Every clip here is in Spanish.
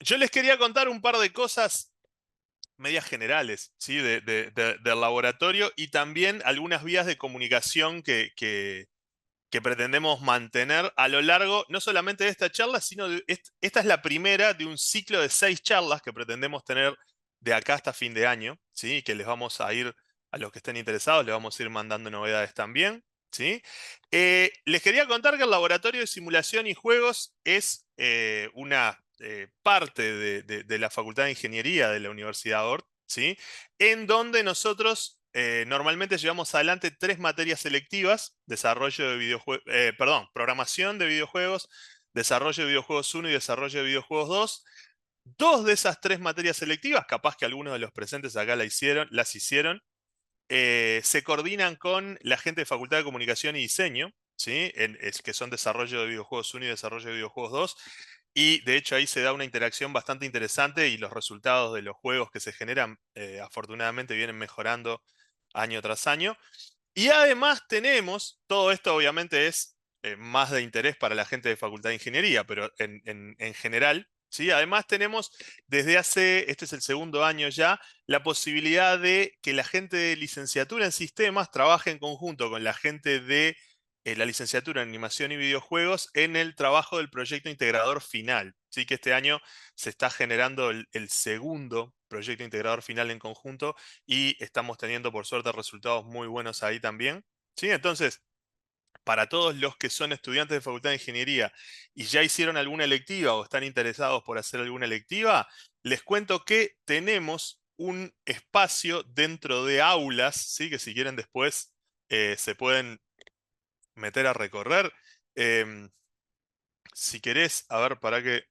Yo les quería contar un par de cosas medias generales, ¿sí? Del laboratorio y también algunas vías de comunicación que pretendemos mantener a lo largo, no solamente de esta charla, sino esta es la primera de un ciclo de 6 charlas que pretendemos tener de acá hasta fin de año, ¿sí? Que les vamos a ir, a los que estén interesados, les vamos a ir mandando novedades también, ¿sí? Les quería contar que el laboratorio de simulación y juegos es una parte de la Facultad de Ingeniería de la Universidad Ort, ¿sí? En donde nosotros normalmente llevamos adelante 3 materias selectivas: desarrollo de videojuegos, perdón, programación de videojuegos, desarrollo de videojuegos 1 y desarrollo de videojuegos 2. Dos de esas 3 materias selectivas, capaz que algunos de los presentes acá las hicieron, se coordinan con la gente de Facultad de Comunicación y Diseño, ¿sí? Que son desarrollo de videojuegos 1 y desarrollo de videojuegos 2. Y de hecho ahí se da una interacción bastante interesante y los resultados de los juegos que se generan afortunadamente vienen mejorando año tras año. Y además tenemos, todo esto obviamente es más de interés para la gente de Facultad de Ingeniería, pero en general, ¿sí? Además tenemos desde este es el segundo año ya, la posibilidad de que la gente de licenciatura en sistemas trabaje en conjunto con la gente de la licenciatura en animación y videojuegos en el trabajo del proyecto integrador final. Sí, que este año se está generando el segundo proyecto integrador final en conjunto y estamos teniendo por suerte resultados muy buenos ahí también. ¿Sí? Entonces, para todos los que son estudiantes de Facultad de Ingeniería y ya hicieron alguna electiva o están interesados por hacer alguna electiva, les cuento que tenemos un espacio dentro de aulas, ¿sí? Que si quieren después se pueden meter a recorrer. Em, si querés, a ver, para que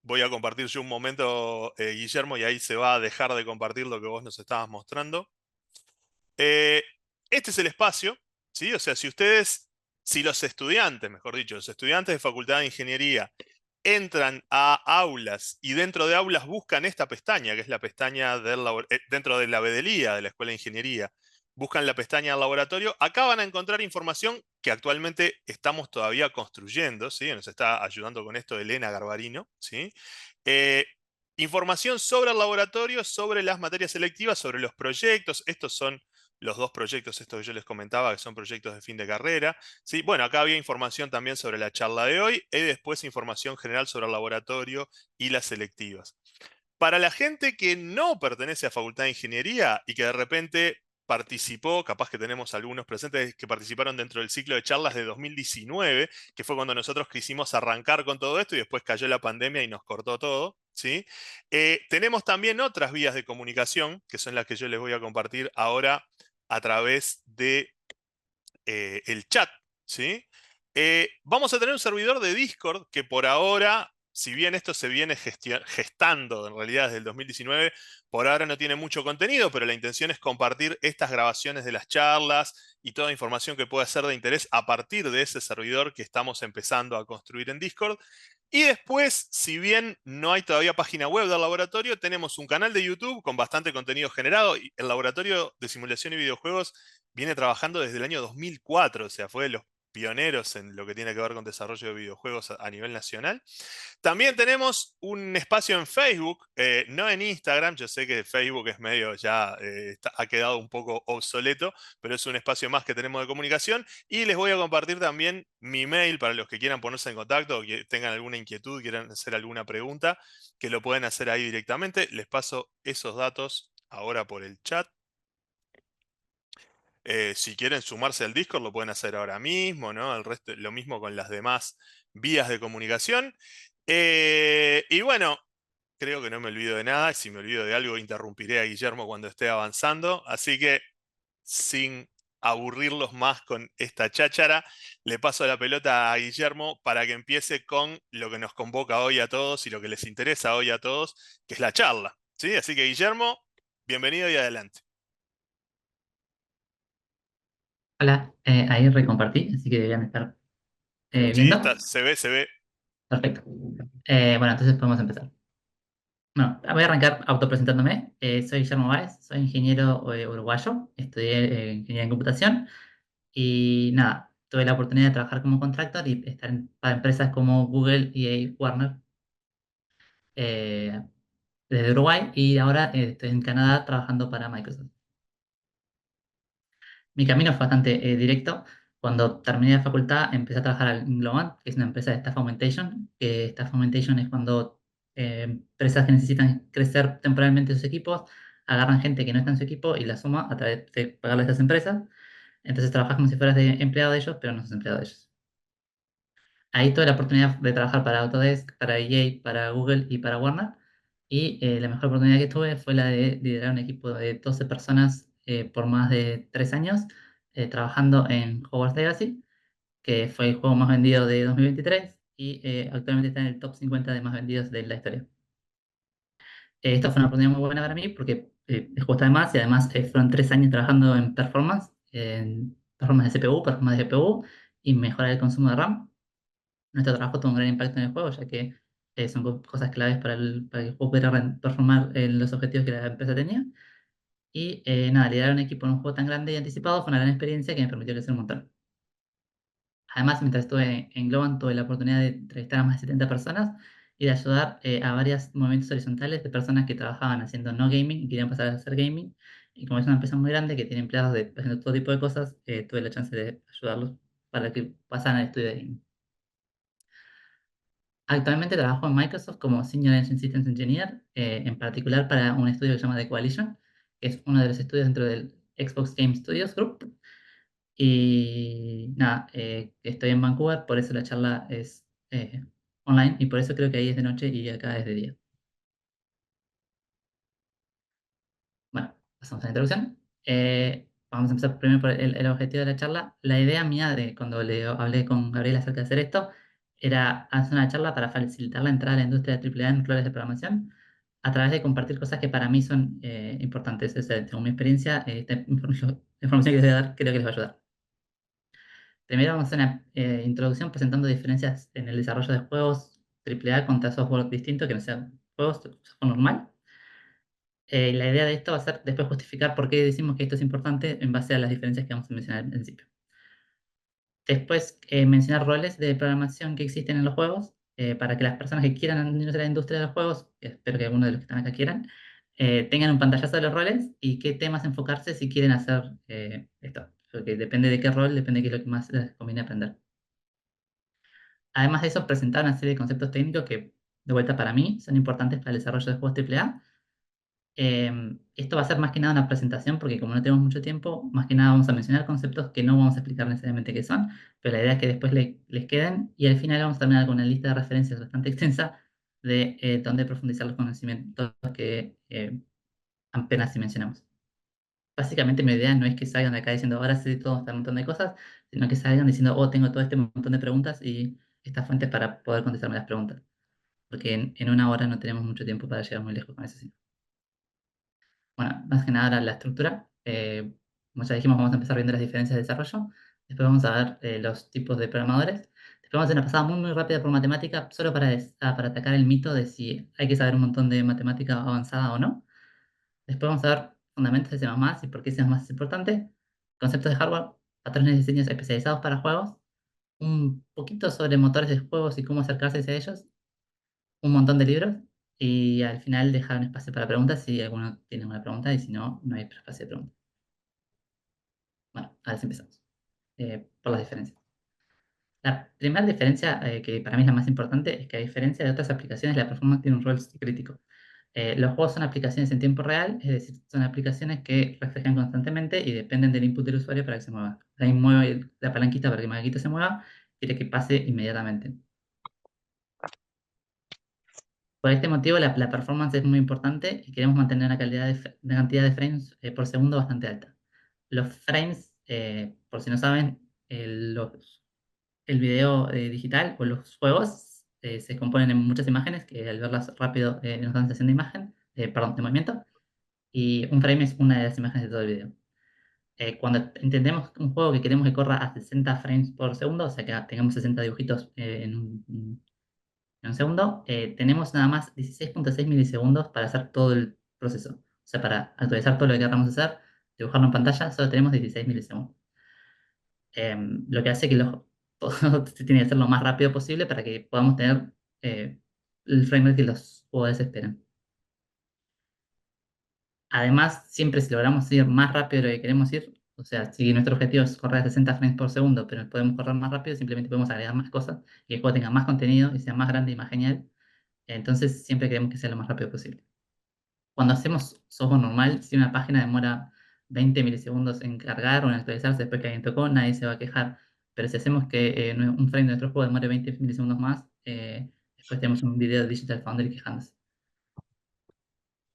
voy a compartir yo un momento, Guillermo, y ahí se va a dejar de compartir lo que vos nos estabas mostrando. Eh, este es el espacio, ¿sí? O sea, si los estudiantes, mejor dicho, los estudiantes de Facultad de Ingeniería entran a aulas y dentro de aulas buscan esta pestaña, que es la pestaña dentro de la BDLIA de la Escuela de Ingeniería, buscan la pestaña del laboratorio, acá van a encontrar información que actualmente estamos todavía construyendo, ¿sí? Nos está ayudando con esto Elena Garbarino, ¿sí? Eh, Información sobre el laboratorio, sobre las materias selectivas, sobre los proyectos. Estos son los 2 proyectos, estos que yo les comentaba, que son proyectos de fin de carrera. ¿Sí? Bueno, acá había información también sobre la charla de hoy y después información general sobre el laboratorio y las selectivas. Para la gente que no pertenece a Facultad de Ingeniería y que de repente participó, capaz que tenemos algunos presentes que participaron dentro del ciclo de charlas de 2019, que fue cuando nosotros quisimos arrancar con todo esto y después cayó la pandemia y nos cortó todo, ¿sí? Tenemos también otras vías de comunicación, que son las que yo les voy a compartir ahora a través de el chat, ¿sí? Vamos a tener un servidor de Discord que por ahora, si bien esto se viene gestando en realidad desde el 2019, por ahora no tiene mucho contenido, pero la intención es compartir estas grabaciones de las charlas y toda información que pueda ser de interés a partir de ese servidor que estamos empezando a construir en Discord. Y después, si bien no hay todavía página web del laboratorio, tenemos un canal de YouTube con bastante contenido generado. Y el laboratorio de simulación y videojuegos viene trabajando desde el año 2004, o sea, fue de los pioneros en lo que tiene que ver con desarrollo de videojuegos a nivel nacional. También tenemos un espacio en Facebook, no en Instagram. Yo sé que Facebook es medio ya, ha quedado un poco obsoleto, pero es un espacio más que tenemos de comunicación. Y les voy a compartir también mi mail para los que quieran ponerse en contacto o que tengan alguna inquietud, quieran hacer alguna pregunta, que lo pueden hacer ahí directamente. Les paso esos datos ahora por el chat. Si quieren sumarse al Discord, lo pueden hacer ahora mismo, ¿no? El resto, lo mismo con las demás vías de comunicación. Y bueno, creo que no me olvido de nada. Si me olvido de algo, interrumpiré a Guillermo cuando esté avanzando. Así que, sin aburrirlos más con esta cháchara, le paso la pelota a Guillermo para que empiece con lo que nos convoca hoy a todos y lo que les interesa hoy a todos, que es la charla. ¿Sí? Así que, Guillermo, bienvenido y adelante. Hola, ahí recompartí, así que deberían estar Sí, viendo. se ve, se ve. Perfecto. Bueno, entonces podemos empezar. Bueno, voy a arrancar autopresentándome. Soy Guillermo Báez, soy ingeniero uruguayo, estudié ingeniería en computación y nada, tuve la oportunidad de trabajar como contractor y estar para empresas como Google y Warner. eh, desde Uruguay y ahora estoy en Canadá trabajando para Microsoft. Mi camino fue bastante directo. Cuando terminé la facultad empecé a trabajar en Globant, que es una empresa de Staff Augmentation, que Staff Augmentation es cuando empresas que necesitan crecer temporalmente sus equipos agarran gente que no está en su equipo y la suma a través de pagarle a esas empresas. Entonces trabajas como si fueras empleado de ellos, pero no sos empleado de ellos. Ahí tuve la oportunidad de trabajar para Autodesk, para EA, para Google y para Warner. Y la mejor oportunidad que tuve fue la de liderar un equipo de 12 personas por más de 3 años, trabajando en Hogwarts Legacy, que fue el juego más vendido de 2023 y actualmente está en el top 50 de más vendidos de la historia. Esto fue una oportunidad muy buena para mí porque el juego está de más y además fueron 3 años trabajando en performance de CPU, performance de GPU y mejorar el consumo de RAM. Nuestro trabajo tuvo un gran impacto en el juego, ya que son cosas claves para que el juego pudiera performar en los objetivos que la empresa tenía. Y nada, liderar un equipo en un juego tan grande y anticipado fue una gran experiencia que me permitió crecer un montón. Además, mientras estuve en Globan, tuve la oportunidad de entrevistar a más de 70 personas y de ayudar a varios movimientos horizontales de personas que trabajaban haciendo no gaming y querían pasar a hacer gaming. Y como es una empresa muy grande que tiene empleados haciendo todo tipo de cosas, tuve la chance de ayudarlos para que pasaran al estudio de gaming. Actualmente trabajo en Microsoft como Senior Engine Systems Engineer, en particular para un estudio que se llama The Coalition, que es uno de los estudios dentro del Xbox Game Studios Group. Y nada, estoy en Vancouver, por eso la charla es online y por eso creo que ahí es de noche y acá es de día. Bueno, pasamos a la introducción. Vamos a empezar primero por el objetivo de la charla. La idea mía de cuando le hablé con Gabriel acerca de hacer esto era hacer una charla para facilitar la entrada a la industria de AAA en roles de programación a través de compartir cosas que para mí son importantes. Según mi experiencia, esta información que les voy a dar creo que les va a ayudar. Primero vamos a hacer una introducción presentando diferencias en el desarrollo de juegos AAA contra software distinto que no sean juegos de software normal. La idea de esto va a ser después justificar por qué decimos que esto es importante en base a las diferencias que vamos a mencionar al principio. Después, mencionar roles de programación que existen en los juegos para que las personas que quieran unirse a la industria de los juegos, que espero que algunos de los que están acá quieran, tengan un pantallazo de los roles y qué temas enfocarse si quieren hacer esto. Porque depende de qué rol, depende de qué es lo que más les conviene aprender. Además de eso, presentar una serie de conceptos técnicos que, de vuelta para mí, son importantes para el desarrollo de juegos AAA. Esto va a ser más que nada una presentación porque como no tenemos mucho tiempo, más que nada vamos a mencionar conceptos que no vamos a explicar necesariamente qué son, pero la idea es que después les queden y al final vamos a terminar con una lista de referencias bastante extensa de dónde profundizar los conocimientos que apenas si mencionamos. Básicamente mi idea no es que salgan de acá diciendo ahora sé todo este montón de cosas, sino que salgan diciendo, oh, tengo todo este montón de preguntas y estas fuentes para poder contestarme las preguntas. Porque en una hora no tenemos mucho tiempo para llegar muy lejos con eso. Sí. Bueno, más que nada ahora la estructura. Como ya dijimos, vamos a empezar viendo las diferencias de desarrollo. Después vamos a ver los tipos de programadores. Después vamos a hacer una pasada muy, muy rápida por matemática, solo para atacar el mito de si hay que saber un montón de matemática avanzada o no. Después vamos a ver fundamentos de C++ y por qué C++ es importante. Conceptos de hardware, patrones de diseños especializados para juegos. Un poquito sobre motores de juegos y cómo acercarse a ellos. Un montón de libros. Y al final dejar un espacio para preguntas si alguno tiene una pregunta y si no, no hay espacio de preguntas. Bueno, ahora sí empezamos. Por las diferencias. La primera diferencia, que para mí es la más importante, es que a diferencia de otras aplicaciones, la performance tiene un rol crítico. Los juegos son aplicaciones en tiempo real, es decir, son aplicaciones que reflejan constantemente y dependen del input del usuario para que se mueva. Ahí mueve la palanquita para que el maquinito se mueva, quiere que pase inmediatamente. Por este motivo, la performance es muy importante y queremos mantener una cantidad de frames por segundo bastante alta. Los frames, por si no saben, el video digital o los juegos se componen en muchas imágenes que al verlas rápido nos dan sensación de imagen, perdón, de movimiento, y un frame es una de las imágenes de todo el video. Cuando entendemos un juego que queremos que corra a 60 frames por segundo, o sea que tengamos 60 dibujitos en un segundo, tenemos nada más 16.6 milisegundos para hacer todo el proceso. O sea, para actualizar todo lo que queramos hacer, dibujarlo en pantalla, solo tenemos 16 milisegundos. Lo que hace que todo se tiene que hacer lo más rápido posible para que podamos tener el frame rate que los jugadores esperan. Además, siempre si logramos ir más rápido de lo que queremos ir, o sea, si nuestro objetivo es correr a 60 frames por segundo, pero podemos correr más rápido, simplemente podemos agregar más cosas y el juego tenga más contenido y sea más grande y más genial. Entonces, siempre queremos que sea lo más rápido posible. Cuando hacemos software normal, si una página demora 20 milisegundos en cargar o en actualizarse después que alguien tocó, nadie se va a quejar. Pero si hacemos que un frame de nuestro juego demore 20 milisegundos más, después tenemos un video de Digital Foundry quejándose.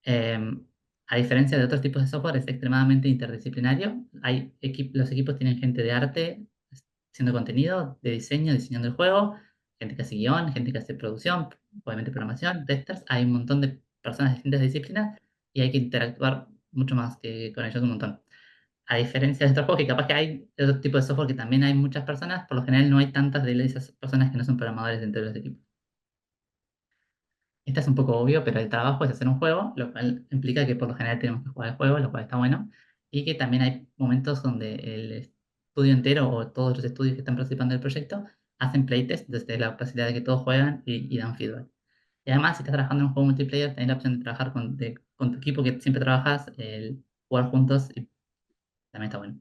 Eh, a diferencia de otros tipos de software, es extremadamente interdisciplinario. Los equipos tienen gente de arte haciendo contenido, de diseño, diseñando el juego, gente que hace guión, gente que hace producción, obviamente programación, testers. Hay un montón de personas de distintas disciplinas y hay que interactuar mucho más que con ellos un montón. A diferencia de otros juegos que capaz que hay otro tipo de software que también hay muchas personas, por lo general no hay tantas de esas personas que no son programadores dentro de los equipos. Esta es un poco obvio, pero el trabajo es hacer un juego, lo cual implica que por lo general tenemos que jugar el juego, lo cual está bueno, y que también hay momentos donde el estudio entero o todos los estudios que están participando del proyecto hacen playtest desde la posibilidad de que todos juegan y dan feedback. Y además, si estás trabajando en un juego multiplayer, tenés la opción de trabajar con tu equipo que siempre trabajas, el jugar juntos, y también está bueno.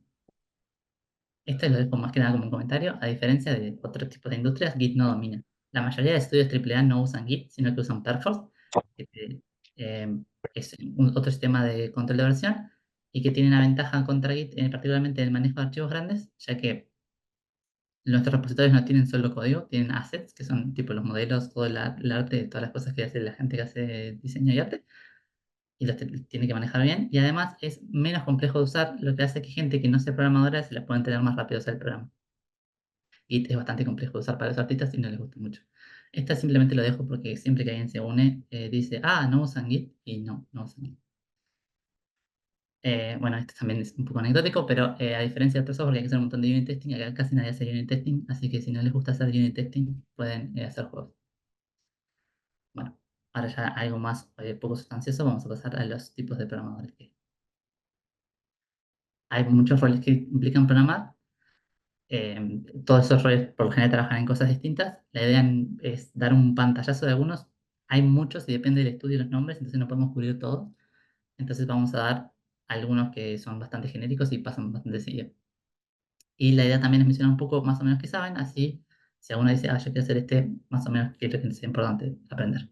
Esto lo dejo más que nada como un comentario. A diferencia de otros tipos de industrias, Git no domina. La mayoría de estudios AAA no usan Git, sino que usan Perforce, que es otro sistema de control de versión y que tiene una ventaja contra Git, particularmente en el manejo de archivos grandes, ya que nuestros repositorios no tienen solo código, tienen assets, que son tipo los modelos, todo el arte, todas las cosas que hace la gente que hace diseño y arte, y los tiene que manejar bien. Y además es menos complejo de usar, lo que hace que gente que no sea programadora se la pueda entender más rápido a usar el programa. Git es bastante complejo de usar para los artistas y no les gusta mucho. Esta simplemente lo dejo porque siempre que alguien se une, dice, ah, no usan Git, y no usan Git. Bueno, esto también es un poco anecdótico, pero a diferencia de otros software que hay que hacer un montón de unit testing, acá casi nadie hace unit testing, así que si no les gusta hacer unit testing, pueden hacer juegos. Bueno, ahora ya algo más poco sustancioso, vamos a pasar a los tipos de programadores. Hay muchos roles que implican programar. Todos esos roles por lo general trabajan en cosas distintas. La idea es dar un pantallazo de algunos. Hay muchos y depende del estudio y los nombres, entonces no podemos cubrir todos. Entonces vamos a dar algunos que son bastante genéricos y pasan bastante seguido. Y la idea también es mencionar un poco más o menos que saben, así si alguno dice, ah, yo quiero hacer este, más o menos qué es lo que es importante aprender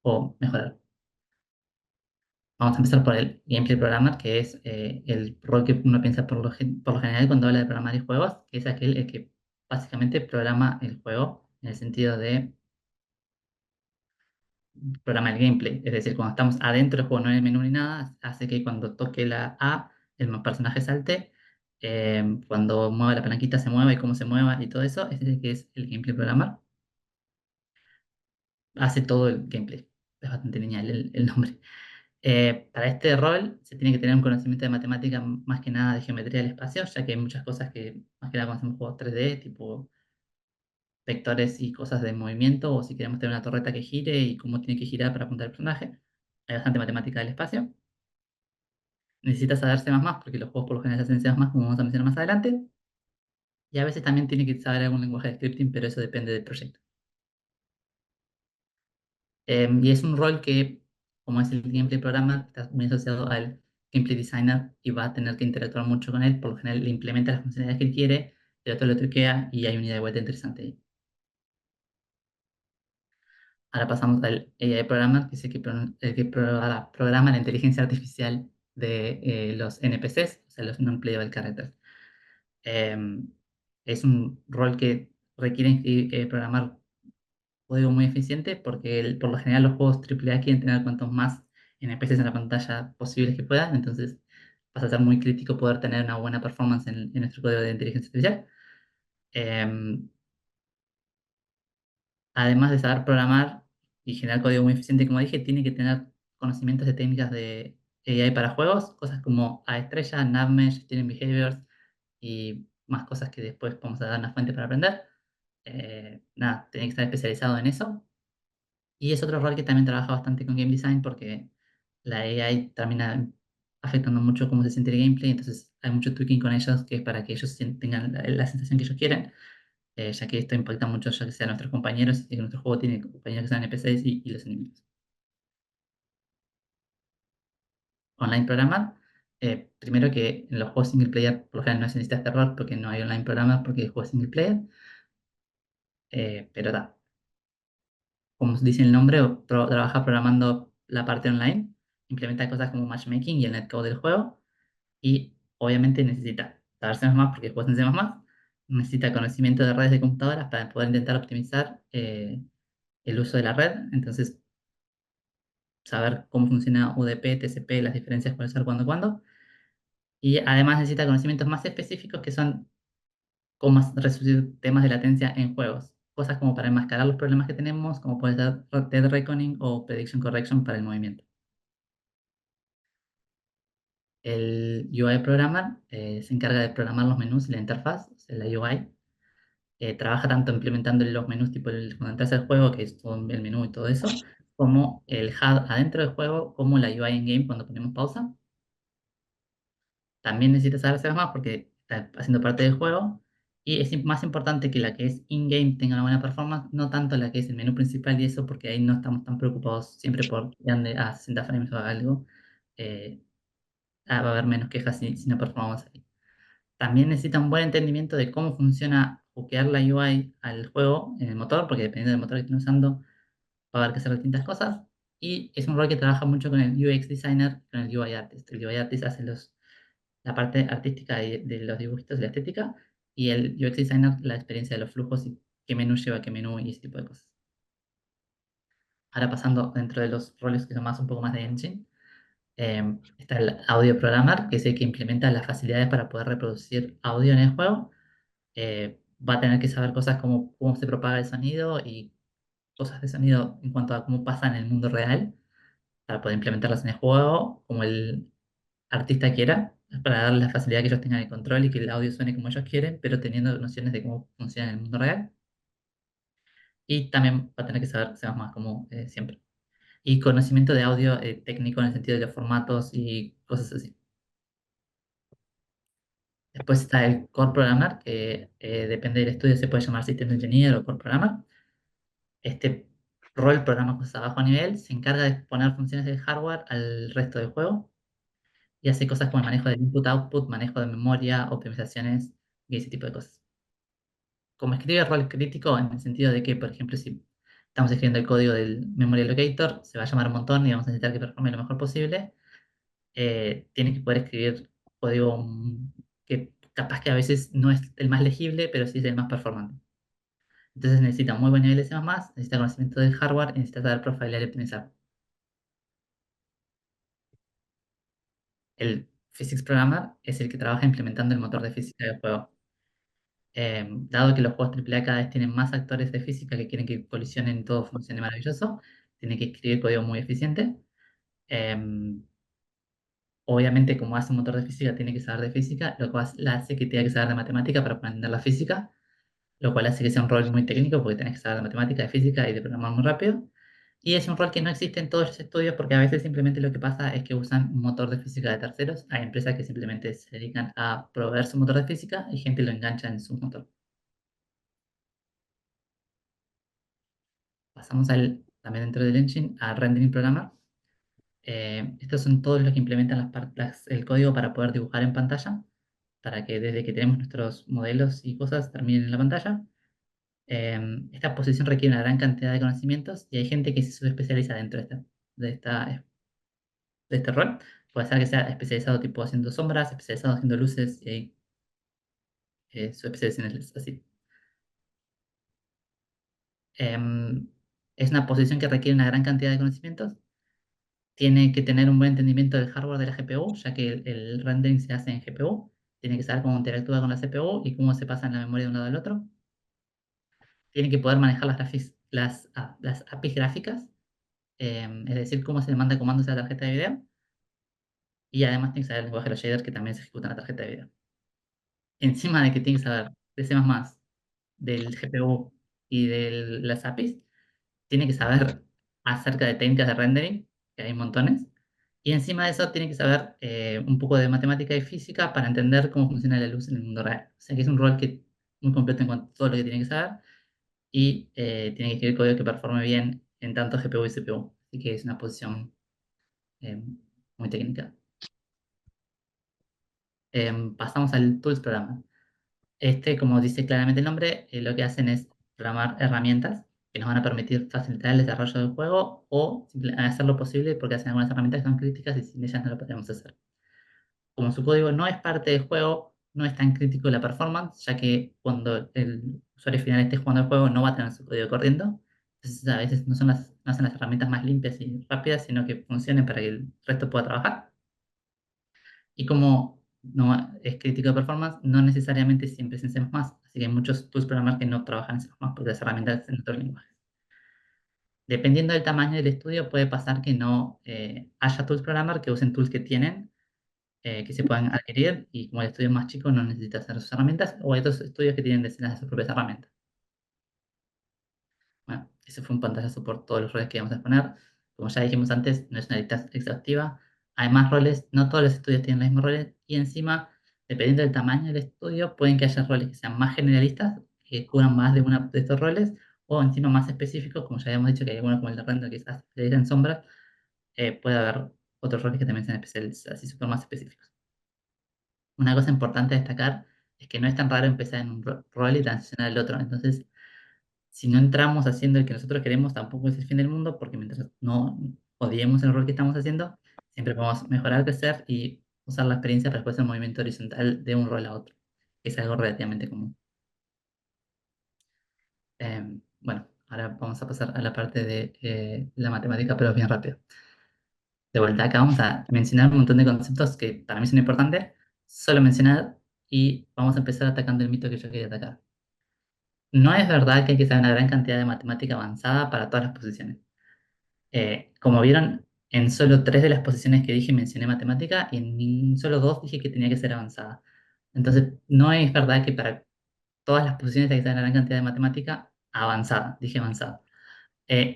o mejorar. Vamos a empezar por el Gameplay Programmer, que es el rol que uno piensa por lo general cuando habla de programar y juegos, que es aquel el que básicamente programa el juego en el sentido de programa el gameplay. Es decir, cuando estamos adentro del juego, no en el menú ni nada, hace que cuando toque la A, el personaje salte, cuando mueva la palanquita se mueva y cómo se mueva y todo eso, ese es el que es el Gameplay Programmer. Hace todo el gameplay. Es bastante lineal el nombre. Para este rol se tiene que tener un conocimiento de matemática más que nada de geometría del espacio, ya que hay muchas cosas que más que nada cuando hacemos juegos 3D, tipo vectores y cosas de movimiento, o si queremos tener una torreta que gire y cómo tiene que girar para apuntar al personaje. Hay bastante matemática del espacio. Necesitas saber C++, porque los juegos por lo general se hacen en C++, como vamos a mencionar más adelante. Y a veces también tiene que saber algún lenguaje de scripting, pero eso depende del proyecto. Y es un rol que, como es el gameplay programmer, está muy asociado al gameplay designer y va a tener que interactuar mucho con él. Por lo general, le implementa las funcionalidades que él quiere, el otro lo truquea y hay una ida de vuelta interesante ahí. Ahora pasamos al AI Programmer, que es el que programa la inteligencia artificial de los NPCs, o sea, los Non-Playable Characters. Em, es un rol que requiere programar código muy eficiente porque por lo general los juegos AAA quieren tener cuantos más NPCs en la pantalla posibles que puedan, entonces pasa a ser muy crítico poder tener una buena performance en nuestro código de inteligencia artificial. Em, Además de saber programar y generar código muy eficiente, como dije, tiene que tener conocimientos de técnicas de AI para juegos, cosas como A estrella, Navmesh, Student Behaviors y más cosas que después vamos a dar una fuente para aprender. Nada, tiene que estar especializado en eso. Y es otro rol que también trabaja bastante con game design porque la AI termina afectando mucho cómo se siente el gameplay, entonces hay mucho tweaking con ellos que es para que ellos tengan la sensación que ellos quieren, ya que esto impacta mucho ya que sea nuestros compañeros y que nuestro juego tiene compañeros que sean NPCs y los enemigos. online programar. Primero que en los juegos single player por lo general no se necesita este error porque no hay online programmer porque el juego es single player. Pero como dice el nombre, trabaja programando la parte online, implementa cosas como matchmaking y el netcode del juego, y obviamente necesita saber C++ porque el juego es en C++, necesita conocimiento de redes de computadoras para poder intentar optimizar el uso de la red, entonces saber cómo funciona UDP, TCP, las diferencias, cuál usar, cuándo, y además necesita conocimientos más específicos que son cómo resolver temas de latencia en juegos. Cosas como para enmascarar los problemas que tenemos, como puede ser dead reckoning o prediction correction para el movimiento. El UI Programmer se encarga de programar los menús y la interfaz, o sea, la UI. Trabaja tanto implementando los menús tipo cuando entras al juego, que es todo el menú y todo eso, como el HUD adentro del juego, como la UI in-game cuando ponemos pausa. También necesitas saber C++ porque está haciendo parte del juego. Y es más importante que la que es in-game tenga una buena performance, no tanto la que es el menú principal y eso, porque ahí no estamos tan preocupados siempre por que ande a 60 frames o algo. Eh, Va a haber menos quejas si no performamos ahí. También necesita un buen entendimiento de cómo funciona hookear la UI al juego en el motor, porque dependiendo del motor que estén usando, va a haber que hacer distintas cosas. Y es un rol que trabaja mucho con el UX Designer, con el UI Artist. El UI Artist hace la parte artística de los dibujitos y la estética, y el UX Designer la experiencia de los flujos y qué menú lleva qué menú y ese tipo de cosas. Ahora pasando dentro de los roles que son más un poco más de engine, está el Audio Programmer, que es el que implementa las facilidades para poder reproducir audio en el juego. Va a tener que saber cosas como cómo se propaga el sonido y cosas de sonido en cuanto a cómo pasa en el mundo real para poder implementarlas en el juego como el artista quiera, para darle la facilidad que ellos tengan el control y que el audio suene como ellos quieren, pero teniendo nociones de cómo funciona en el mundo real. Y también va a tener que saber C++ como siempre. Y conocimiento de audio técnico en el sentido de los formatos y cosas así. Después está el Core Programmer, que depende del estudio, se puede llamar System Engineer o Core Programmer. Este rol programa cosas a bajo nivel, se encarga de exponer funciones del hardware al resto del juego y hace cosas como el manejo del input-output, manejo de memoria, optimizaciones y ese tipo de cosas. Como escribe rol crítico en el sentido de que, por ejemplo, si estamos escribiendo el código del memory allocator, se va a llamar un montón y vamos a necesitar que performe lo mejor posible. Tiene que poder escribir código que capaz que a veces no es el más legible, pero sí es el más performante. Entonces necesita muy buen nivel de C++, necesita conocimiento del hardware y necesita saber profilar y optimizar. El Physics Programmer es el que trabaja implementando el motor de física del juego. Dado que los juegos AAA cada vez tienen más actores de física que quieren que colisionen y todo funcione maravilloso, tiene que escribir código muy eficiente. Em, Obviamente, como hace un motor de física, tiene que saber de física, lo cual hace que tenga que saber de matemática para poder entender la física, lo cual hace que sea un rol muy técnico porque tenés que saber de matemática, de física y de programar muy rápido. Y es un rol que no existe en todos los estudios porque a veces simplemente lo que pasa es que usan un motor de física de terceros. Hay empresas que simplemente se dedican a proveer su motor de física y gente lo engancha en su motor. Pasamos también dentro del engine, a Rendering Programmer. Estos son todos los que implementan el código para poder dibujar en pantalla, para que desde que tenemos nuestros modelos y cosas terminen en la pantalla. Esta posición requiere una gran cantidad de conocimientos y hay gente que se subespecializa dentro de, esta, de este rol. Puede ser que sea especializado tipo haciendo sombras, especializado haciendo luces y hay subespecializaciones así. Es una posición que requiere una gran cantidad de conocimientos. Tiene que tener un buen entendimiento del hardware de la GPU, ya que el rendering se hace en GPU. Tiene que saber cómo interactúa con la CPU y cómo se pasa en la memoria de un lado al otro. Tiene que poder manejar las APIs gráficas, es decir, cómo se le manda comandos a la tarjeta de video. Y además tiene que saber el lenguaje de los shaders que también se ejecutan en la tarjeta de video. Encima de que tiene que saber de C++, del GPU y de las APIs, tiene que saber acerca de técnicas de rendering, que hay montones, y encima de eso tiene que saber un poco de matemática y física para entender cómo funciona la luz en el mundo real. O sea que es un rol muy completo en cuanto a todo lo que tiene que saber, y tiene que escribir código que performe bien en tanto GPU y CPU. Así que es una posición eh, muy técnica. Pasamos al Tools Programmer. Como dice claramente el nombre, lo que hacen es programar herramientas que nos van a permitir facilitar el desarrollo del juego o hacer lo posible porque hacen algunas herramientas que son críticas y sin ellas no lo podríamos hacer. Como su código no es parte del juego, no es tan crítico la performance, ya que cuando el usuario final esté jugando el juego no va a tener su código corriendo. Entonces a veces no son las herramientas más limpias y rápidas, sino que funcionen para que el resto pueda trabajar. Y como no es crítico de performance, no necesariamente siempre es en C++, así que hay muchos tools programmer que no trabajan en C++ porque las herramientas en otro lenguaje. Dependiendo del tamaño del estudio, puede pasar que no haya tools programmer que usen tools que tienen, que se puedan adquirir, y como el estudio es más chico, no necesita hacer sus herramientas, o hay otros estudios que tienen decenas de sus propias herramientas. Bueno, ese fue un pantallazo por todos los roles que vamos a exponer. Como ya dijimos antes, no es una lista exhaustiva. Hay más roles, no todos los estudios tienen los mismos roles, y encima, dependiendo del tamaño del estudio, pueden que haya roles que sean más generalistas, que cubran más de uno de estos roles, o encima más específicos, como ya habíamos dicho que hay algunos como el de render que quizás se en sombras, puede haber otros roles que también sean especiales, así súper más específicos. Una cosa importante a destacar es que no es tan raro empezar en un rol y transicionar al otro. Entonces, si no entramos haciendo el que nosotros queremos, tampoco es el fin del mundo, porque mientras no odiemos el rol que estamos haciendo, siempre podemos mejorar, crecer y usar la experiencia para después hacer un movimiento horizontal de un rol a otro, que es algo relativamente común. Bueno, ahora vamos a pasar a la parte de la matemática, pero bien rápido. De vuelta, acá vamos a mencionar un montón de conceptos que para mí son importantes, solo mencionar, y vamos a empezar atacando el mito que yo quería atacar. No es verdad que hay que saber una gran cantidad de matemática avanzada para todas las posiciones. Como vieron, en solo 3 de las posiciones que dije mencioné matemática y solo 2 dije que tenía que ser avanzada. Entonces, no es verdad que para todas las posiciones hay que saber una gran cantidad de matemática avanzada, dije avanzada.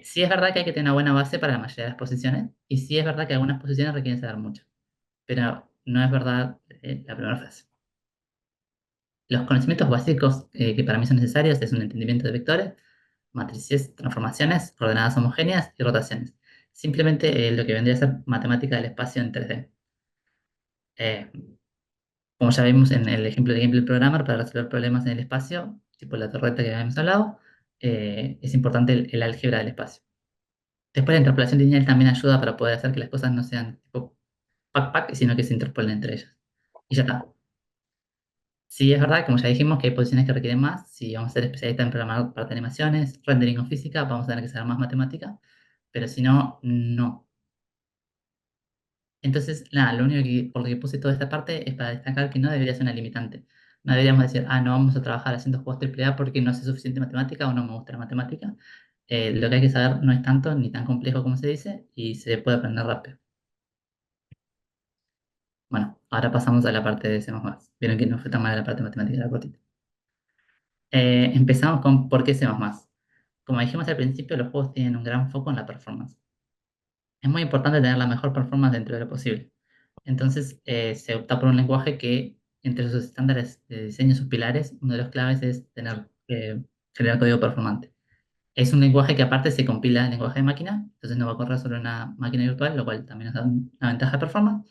Sí es verdad que hay que tener una buena base para la mayoría de las posiciones, y sí es verdad que algunas posiciones requieren saber mucho, pero no es verdad la primera frase. Los conocimientos básicos que para mí son necesarios es un entendimiento de vectores, matrices, transformaciones, coordenadas homogéneas y rotaciones. Simplemente lo que vendría a ser matemática del espacio en 3D. Eh, Como ya vimos en el ejemplo de Gameplay Programmer, para resolver problemas en el espacio, tipo la torreta que habíamos hablado, es importante el álgebra del espacio. Después la interpolación lineal también ayuda para poder hacer que las cosas no sean tipo pac pac, sino que se interpolen entre ellas. Y ya está. Sí, es verdad, como ya dijimos, que hay posiciones que requieren más. Si vamos a ser especialistas en programar parte de animaciones, rendering o física, vamos a tener que saber más matemática. Pero si no, no. Entonces, nada, lo único que, por lo que puse toda esta parte es para destacar que no debería ser una limitante. No deberíamos decir, no vamos a trabajar haciendo juegos AAA porque no sé suficiente matemática o no me gusta la matemática. Lo que hay que saber no es tanto ni tan complejo como se dice y se puede aprender rápido. Bueno, ahora pasamos a la parte de C++. Vieron que no fue tan mal la parte de matemática, la cortita. Empezamos con por qué C++. Como dijimos al principio, los juegos tienen un gran foco en la performance. Es muy importante tener la mejor performance dentro de lo posible. Entonces, se opta por un lenguaje que, entre sus estándares de diseño, sus pilares, uno de los claves es tener, generar código performante. Es un lenguaje que aparte se compila en lenguaje de máquina, entonces no va a correr sobre una máquina virtual, lo cual también nos da una ventaja de performance.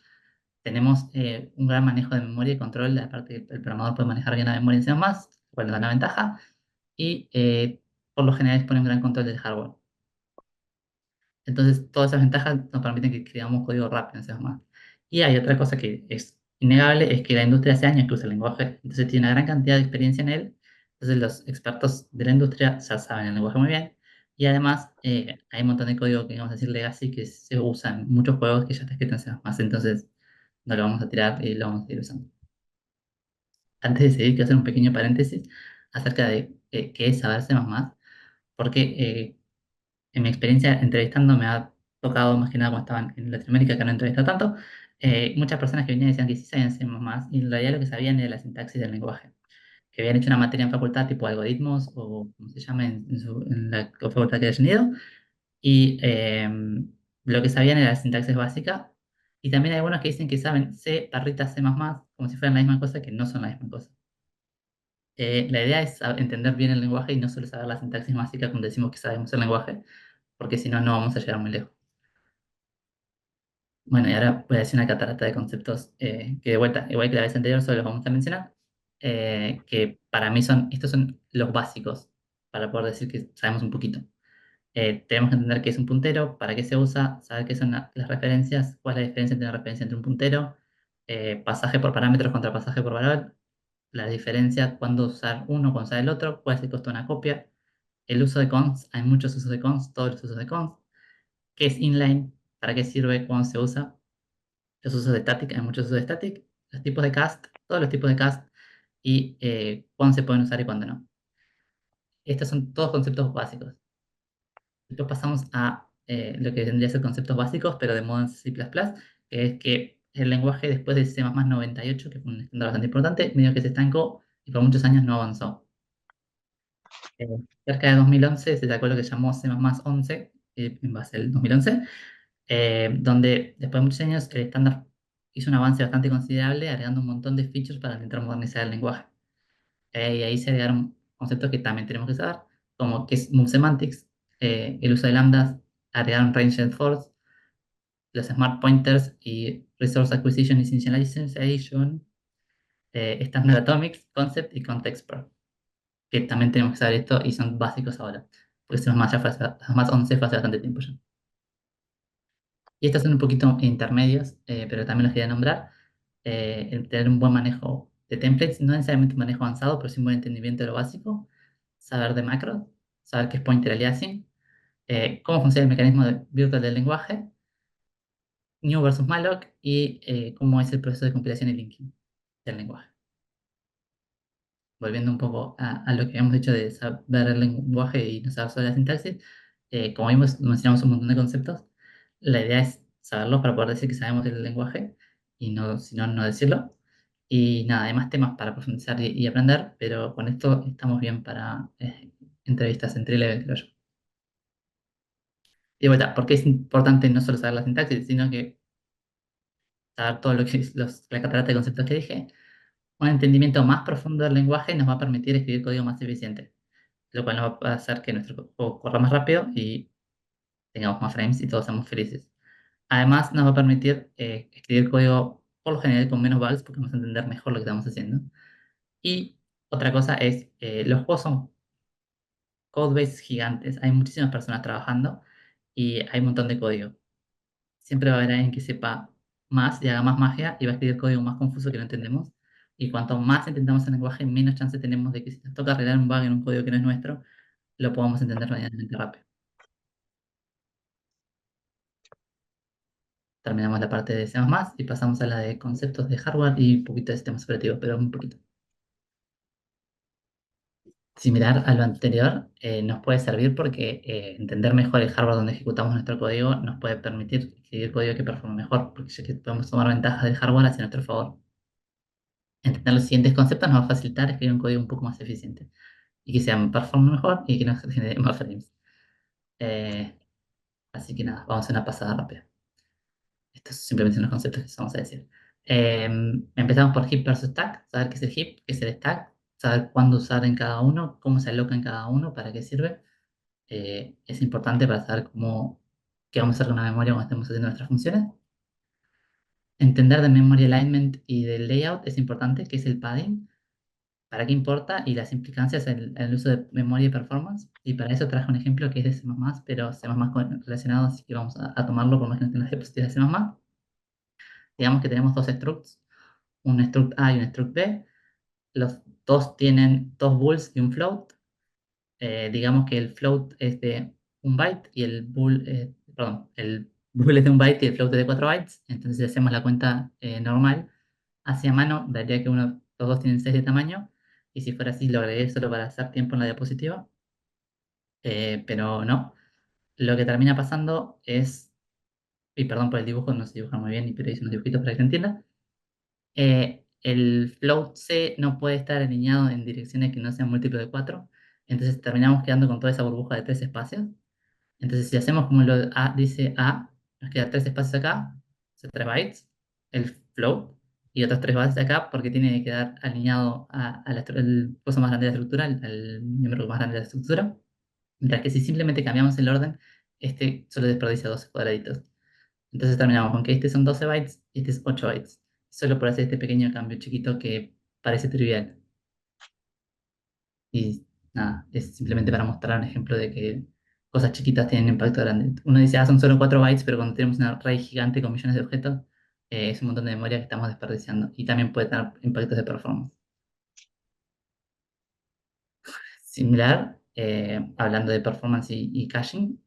Tenemos un gran manejo de memoria y control, aparte que el programador puede manejar bien la memoria en C++, lo cual nos da una ventaja, y por lo general dispone un gran control del hardware. Entonces, todas esas ventajas nos permiten que escribamos código rápido en C++. Y hay otra cosa que es innegable, es que la industria hace años que usa el lenguaje, entonces tiene una gran cantidad de experiencia en él, entonces los expertos de la industria ya saben el lenguaje muy bien, y además hay un montón de código que vamos a decir legacy que se usa en muchos juegos que ya está escrito en C++, entonces no lo vamos a tirar y lo vamos a ir usando. Antes de seguir, quiero hacer un pequeño paréntesis acerca de qué es saber C++, porque en mi experiencia entrevistando me ha tocado más que nada cuando estaban en Latinoamérica, que no entrevista tanto, muchas personas que venían decían que sí sabían C++, y en realidad lo que sabían era la sintaxis del lenguaje, que habían hecho una materia en facultad tipo algoritmos o como se llama en la facultad que hayan ido, y lo que sabían era la sintaxis básica, y también hay algunos que dicen que saben C, barrita C++, como si fueran la misma cosa, que no son la misma cosa. La idea es entender bien el lenguaje y no solo saber la sintaxis básica cuando decimos que sabemos el lenguaje, porque si no, no vamos a llegar muy lejos. Bueno, y ahora voy a decir una catarata de conceptos que de vuelta, igual que la vez anterior, solo los vamos a mencionar, que para mí estos son los básicos, para poder decir que sabemos un poquito. Tenemos que entender qué es un puntero, para qué se usa, saber qué son las referencias, cuál es la diferencia entre una referencia entre un puntero, pasaje por parámetros contra pasaje por valor, la diferencia, cuándo usar uno, cuándo usar el otro, cuál es el costo de una copia, el uso de const, hay muchos usos de const, todos los usos de const, qué es inline, para qué sirve, cuándo se usa, los usos de static, hay muchos usos de static, los tipos de cast, todos los tipos de cast y cuándo se pueden usar y cuándo no. Estos son todos conceptos básicos. Después pasamos a lo que vendría a ser conceptos básicos, pero de modo en C++, que es que el lenguaje después de C++ 98, que fue un estándar bastante importante, medio que se estancó y por muchos años no avanzó. Eh, Cerca de 2011 se sacó lo que llamó C++ 11, en base al 2011, donde después de muchos años el estándar hizo un avance bastante considerable, agregando un montón de features para intentar modernizar el lenguaje. Y ahí se agregaron conceptos que también tenemos que saber, como que es Move Semantics, el uso de lambdas, agregaron Range and Force, los Smart Pointers y Resource Acquisition y Initialization, Standard Atomics, Concept y Context Pair, que también tenemos que saber esto y son básicos ahora, porque se más ya más 11 fue hace bastante tiempo ya. Y estos son un poquito intermedios, pero también los quería nombrar. El tener un buen manejo de templates, no necesariamente un manejo avanzado, pero sí un buen entendimiento de lo básico. Saber de macros, saber qué es pointer aliasing, cómo funciona el mecanismo virtual del lenguaje, new versus malloc y cómo es el proceso de compilación y linking del lenguaje. Volviendo un poco a lo que habíamos dicho de saber el lenguaje y no saber sobre la sintaxis, como vimos, mencionamos un montón de conceptos. La idea es saberlos para poder decir que sabemos el lenguaje y no, si no, no decirlo. Y nada, hay más temas para profundizar y aprender, pero con esto estamos bien para entrevistas entre level, creo yo. Y de vuelta, ¿por qué es importante no solo saber la sintaxis, sino que saber todo lo que es la catarata de conceptos que dije? Un entendimiento más profundo del lenguaje nos va a permitir escribir código más eficiente, lo cual nos va a hacer que nuestro juego corra más rápido y tengamos más frames y todos seamos felices. Además, nos va a permitir escribir código por lo general con menos bugs porque vamos a entender mejor lo que estamos haciendo. Y otra cosa es, los juegos son codebase gigantes, hay muchísimas personas trabajando y hay un montón de código. Siempre va a haber alguien que sepa más y haga más magia y va a escribir código más confuso que no entendemos. Y cuanto más intentamos el lenguaje, menos chance tenemos de que si nos toca arreglar un bug en un código que no es nuestro, lo podamos entender medianamente rápido. Terminamos la parte de C++ y pasamos a la de conceptos de hardware y un poquito de sistemas operativos, pero un poquito. Similar a lo anterior, nos puede servir porque entender mejor el hardware donde ejecutamos nuestro código nos puede permitir escribir código que performe mejor, porque ya que podemos tomar ventajas del hardware hacia nuestro favor. Entender los siguientes conceptos nos va a facilitar escribir un código un poco más eficiente y que sea performe mejor y que nos genere más frames. Eh, Así que nada, vamos a una pasada rápida. Estos simplemente son los conceptos que vamos a decir. Empezamos por heap versus stack, saber qué es el heap, qué es el stack, saber cuándo usar en cada uno, cómo se aloca en cada uno, para qué sirve. Es importante para saber qué vamos a hacer con la memoria cuando estemos haciendo nuestras funciones. Entender de memory alignment y del layout es importante, qué es el padding, para qué importa y las implicancias en el uso de memoria y performance. Y para eso traje un ejemplo que es de C++, pero C++ relacionado, así que vamos a tomarlo por más que no tenga las diapositivas de C++. Digamos que tenemos dos structs, un struct A y un struct B. Los dos tienen dos bools y un float. Digamos que el float es de un byte y el bool es de un byte y el float es de 4 bytes. Entonces, si hacemos la cuenta normal hacia mano, daría que los dos tienen 6 de tamaño. Y si fuera así, lo agregué solo para hacer tiempo en la diapositiva. Pero no. Lo que termina pasando es, y perdón por el dibujo, no se dibuja muy bien, pero hice unos dibujitos para que se entienda. El float C no puede estar alineado en direcciones que no sean múltiplo de 4. Entonces terminamos quedando con toda esa burbuja de 3 espacios. Entonces si hacemos como dice A, nos queda 3 espacios acá, o sea, 3 bytes, el float, y otros 3 bytes acá porque tiene que quedar alineado al coso más grande de la estructura, al miembro más grande de la estructura. Mientras que si simplemente cambiamos el orden, este solo desperdicia 2 cuadraditos. Entonces terminamos con que este son 12 bytes y este es 8 bytes. Solo por hacer este pequeño cambio chiquito que parece trivial. Y nada, es simplemente para mostrar un ejemplo de que cosas chiquitas tienen impacto grande. Uno dice, ah, son solo 4 bytes, pero cuando tenemos un array gigante con millones de objetos, es un montón de memoria que estamos desperdiciando. Y también puede tener impactos de performance. Similar, hablando de performance y caching,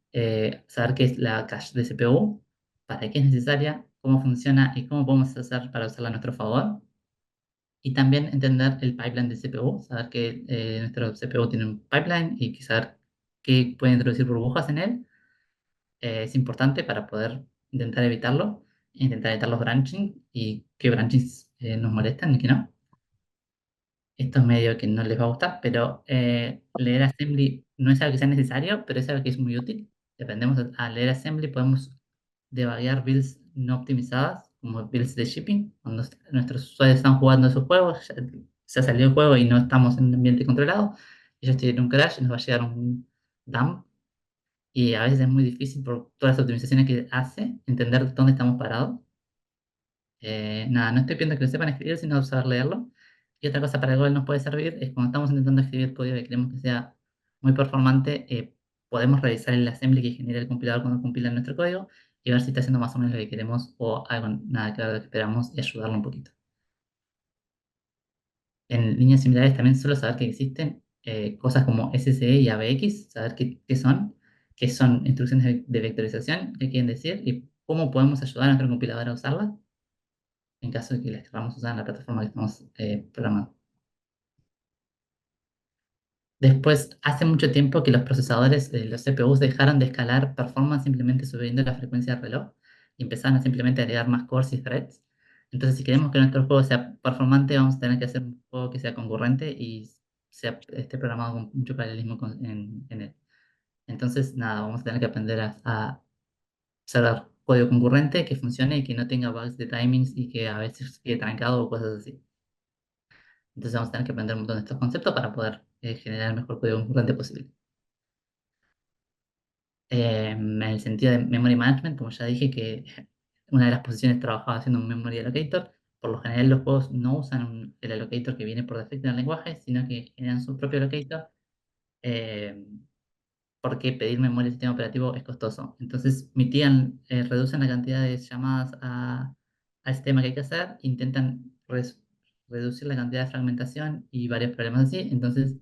saber qué es la cache de CPU, para qué es necesaria, cómo funciona y cómo podemos hacer para usarla a nuestro favor. Y también entender el pipeline de CPU, saber que nuestro CPU tiene un pipeline y que saber qué puede introducir burbujas en él. Es importante para poder intentar evitarlo, intentar evitar los branching y qué branchings nos molestan y qué no. Esto es medio que no les va a gustar, pero leer assembly no es algo que sea necesario, pero es algo que es muy útil. Dependemos a leer assembly, podemos debuguear builds no optimizadas, como builds de shipping, cuando nuestros usuarios están jugando esos juegos, ya, se ha salido el juego y no estamos en un ambiente controlado, ellos tienen un crash y nos va a llegar un dump, y a veces es muy difícil por todas las optimizaciones que hace entender dónde estamos parados. Nada, no estoy pidiendo que lo sepan escribir, sino saber leerlo. Y otra cosa para el Google nos puede servir es cuando estamos intentando escribir código que queremos que sea muy performante, podemos revisar el assembly que genera el compilador cuando compila nuestro código y ver si está haciendo más o menos lo que queremos o algo nada que ver lo que esperamos y ayudarlo un poquito. En líneas similares también solo saber que existen cosas como SSE y ABX, saber qué son instrucciones de vectorización, qué quieren decir y cómo podemos ayudar a nuestro compilador a usarlas en caso de que las queramos usar en la plataforma que estamos programando. Después, hace mucho tiempo que los procesadores, los CPUs, dejaron de escalar performance simplemente subiendo la frecuencia del reloj y empezaron a simplemente agregar más cores y threads. Entonces, si queremos que nuestro juego sea performante, vamos a tener que hacer un juego que sea concurrente y esté programado con mucho paralelismo en él. Entonces, nada, vamos a tener que aprender a usar código concurrente que funcione y que no tenga bugs de timings y que a veces quede trancado o cosas así. Entonces vamos a tener que aprender un montón de estos conceptos para poder generar el mejor código concurrente posible. En el sentido de memory management, como ya dije que una de las posiciones trabajaba haciendo un memory allocator, por lo general los juegos no usan el allocator que viene por defecto en el lenguaje, sino que generan su propio allocator, eh, porque pedir memoria al sistema operativo es costoso. Entonces reducen la cantidad de llamadas al sistema que hay que hacer, intentan reducir la cantidad de fragmentación y varios problemas así. Entonces,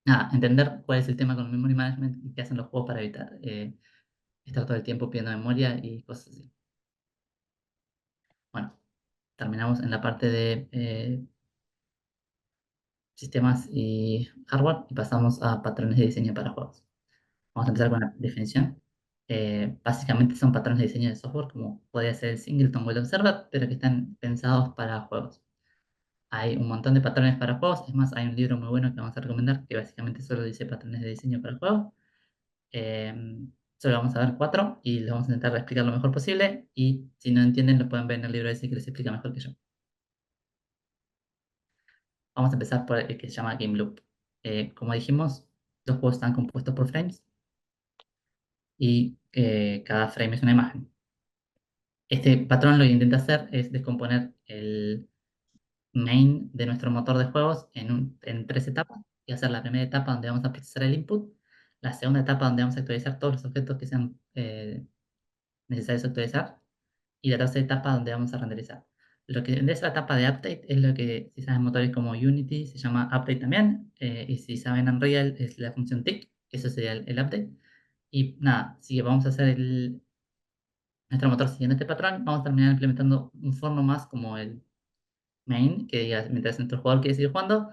nada, entender cuál es el tema con el memory management y qué hacen los juegos para evitar estar todo el tiempo pidiendo memoria y cosas así. Bueno, terminamos en la parte de sistemas y hardware y pasamos a patrones de diseño para juegos. Vamos a empezar con la definición. Básicamente son patrones de diseño de software como podría ser el Singleton o el Observer, pero que están pensados para juegos. Hay un montón de patrones para juegos, es más, hay un libro muy bueno que vamos a recomendar que básicamente solo dice patrones de diseño para juegos. Solo vamos a ver 4 y les vamos a intentar explicar lo mejor posible y si no entienden lo pueden ver en el libro ese que les explica mejor que yo. Vamos a empezar por el que se llama Game Loop. Como dijimos, los juegos están compuestos por frames y cada frame es una imagen. Este patrón lo que intenta hacer es descomponer el main de nuestro motor de juegos en 3 etapas y hacer la primera etapa donde vamos a procesar el input, la segunda etapa donde vamos a actualizar todos los objetos que sean necesarios actualizar y la tercera etapa donde vamos a renderizar. Lo que vendría a ser la etapa de update es lo que, si saben motores como Unity, se llama update también, y si saben Unreal es la función tick, eso sería el update. Y nada, si vamos a hacer nuestro motor siguiendo este patrón, vamos a terminar implementando un forno más como el main, que diga, mientras nuestro jugador quiere seguir jugando,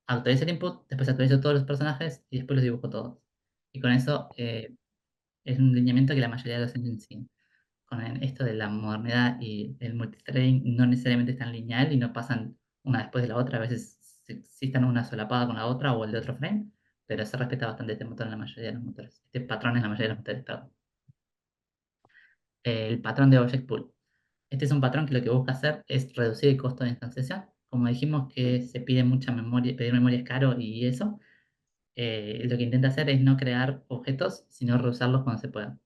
actualiza el input, después actualizo todos los personajes y después los dibujo todos. Y con eso es un lineamiento que la mayoría de los engines siguen. Con esto de la modernidad y el multithreading no necesariamente es tan lineal y no pasan una después de la otra, a veces sí están una solapada con la otra o el de otro frame, pero se respeta bastante este motor en la mayoría de los motores, este patrón en la mayoría de los motores, perdón. El patrón de Object Pool. Este es un patrón que lo que busca hacer es reducir el costo de instanciación. Como dijimos que se pide mucha memoria, pedir memoria es caro y eso, lo que intenta hacer es no crear objetos, sino reusarlos cuando se pueda.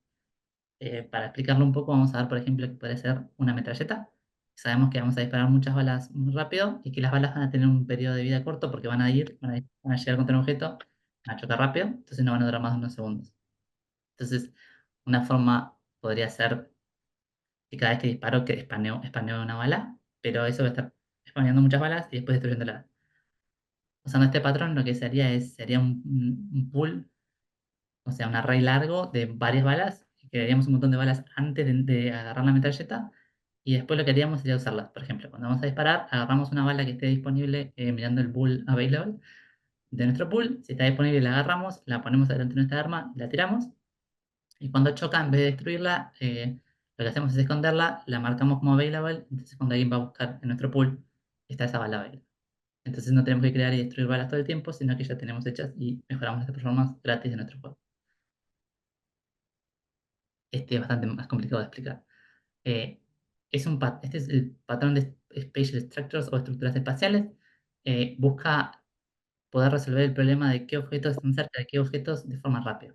Para explicarlo un poco, vamos a ver, por ejemplo, que puede ser una metralleta. Sabemos que vamos a disparar muchas balas muy rápido y que las balas van a tener un periodo de vida corto porque van a llegar contra un objeto, van a chocar rápido, entonces no van a durar más de unos segundos. Entonces, una forma podría ser que cada vez que disparo, que espaneo una bala, pero eso va a estar spaneando muchas balas y después destruyéndolas. Usando este patrón, lo que sería un pool, o sea, un array largo de varias balas, que crearíamos un montón de balas antes de agarrar la metralleta, y después lo que haríamos sería usarlas. Por ejemplo, cuando vamos a disparar, agarramos una bala que esté disponible mirando el pool available de nuestro pool. Si está disponible, la agarramos, la ponemos delante de nuestra arma, la tiramos, y cuando choca, en vez de destruirla, lo que hacemos es esconderla, la marcamos como available, entonces cuando alguien va a buscar en nuestro pool, está esa bala available. Entonces no tenemos que crear y destruir balas todo el tiempo, sino que ya tenemos hechas y mejoramos las performance gratis de nuestro juego. Este es bastante más complicado de explicar. Eh, este es el patrón de Spatial Structures o estructuras espaciales. Busca poder resolver el problema de qué objetos están cerca de qué objetos de forma rápida.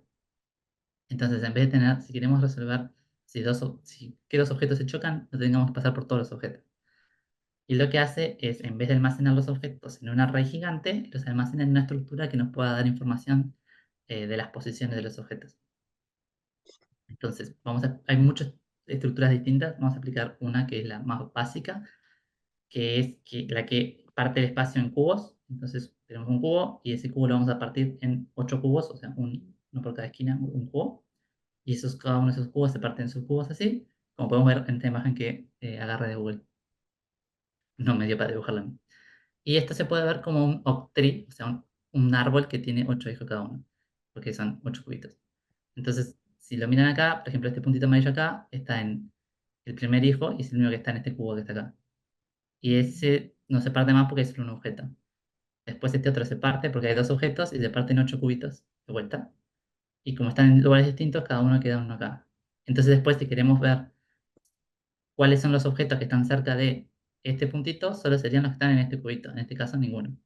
Entonces, en vez de tener, si queremos resolver qué dos objetos se chocan, no tengamos que pasar por todos los objetos. Y lo que hace es, en vez de almacenar los objetos en un array gigante, los almacena en una estructura que nos pueda dar información de las posiciones de los objetos. Entonces, hay muchas estructuras distintas. Vamos a aplicar una que es la más básica, que es la que parte el espacio en cubos. Entonces, tenemos un cubo y ese cubo lo vamos a partir en 8 cubos, o sea, uno por cada esquina, un cubo. Y cada uno de esos cubos se parte en subcubos así, como podemos ver en esta imagen que agarré de Google. No me dio para dibujarla a mí. Y esto se puede ver como un octree, o sea, un árbol que tiene 8 hijos cada uno, porque son 8 cubitos. Entonces, si lo miran acá, por ejemplo, este puntito amarillo acá está en el primer hijo y es el único que está en este cubo que está acá. Y ese no se parte más porque es solo un objeto. Después este otro se parte porque hay dos objetos y se parten 8 cubitos de vuelta. Y como están en lugares distintos, cada uno queda uno acá. Entonces después, si queremos ver cuáles son los objetos que están cerca de este puntito, solo serían los que están en este cubito. En este caso, ninguno.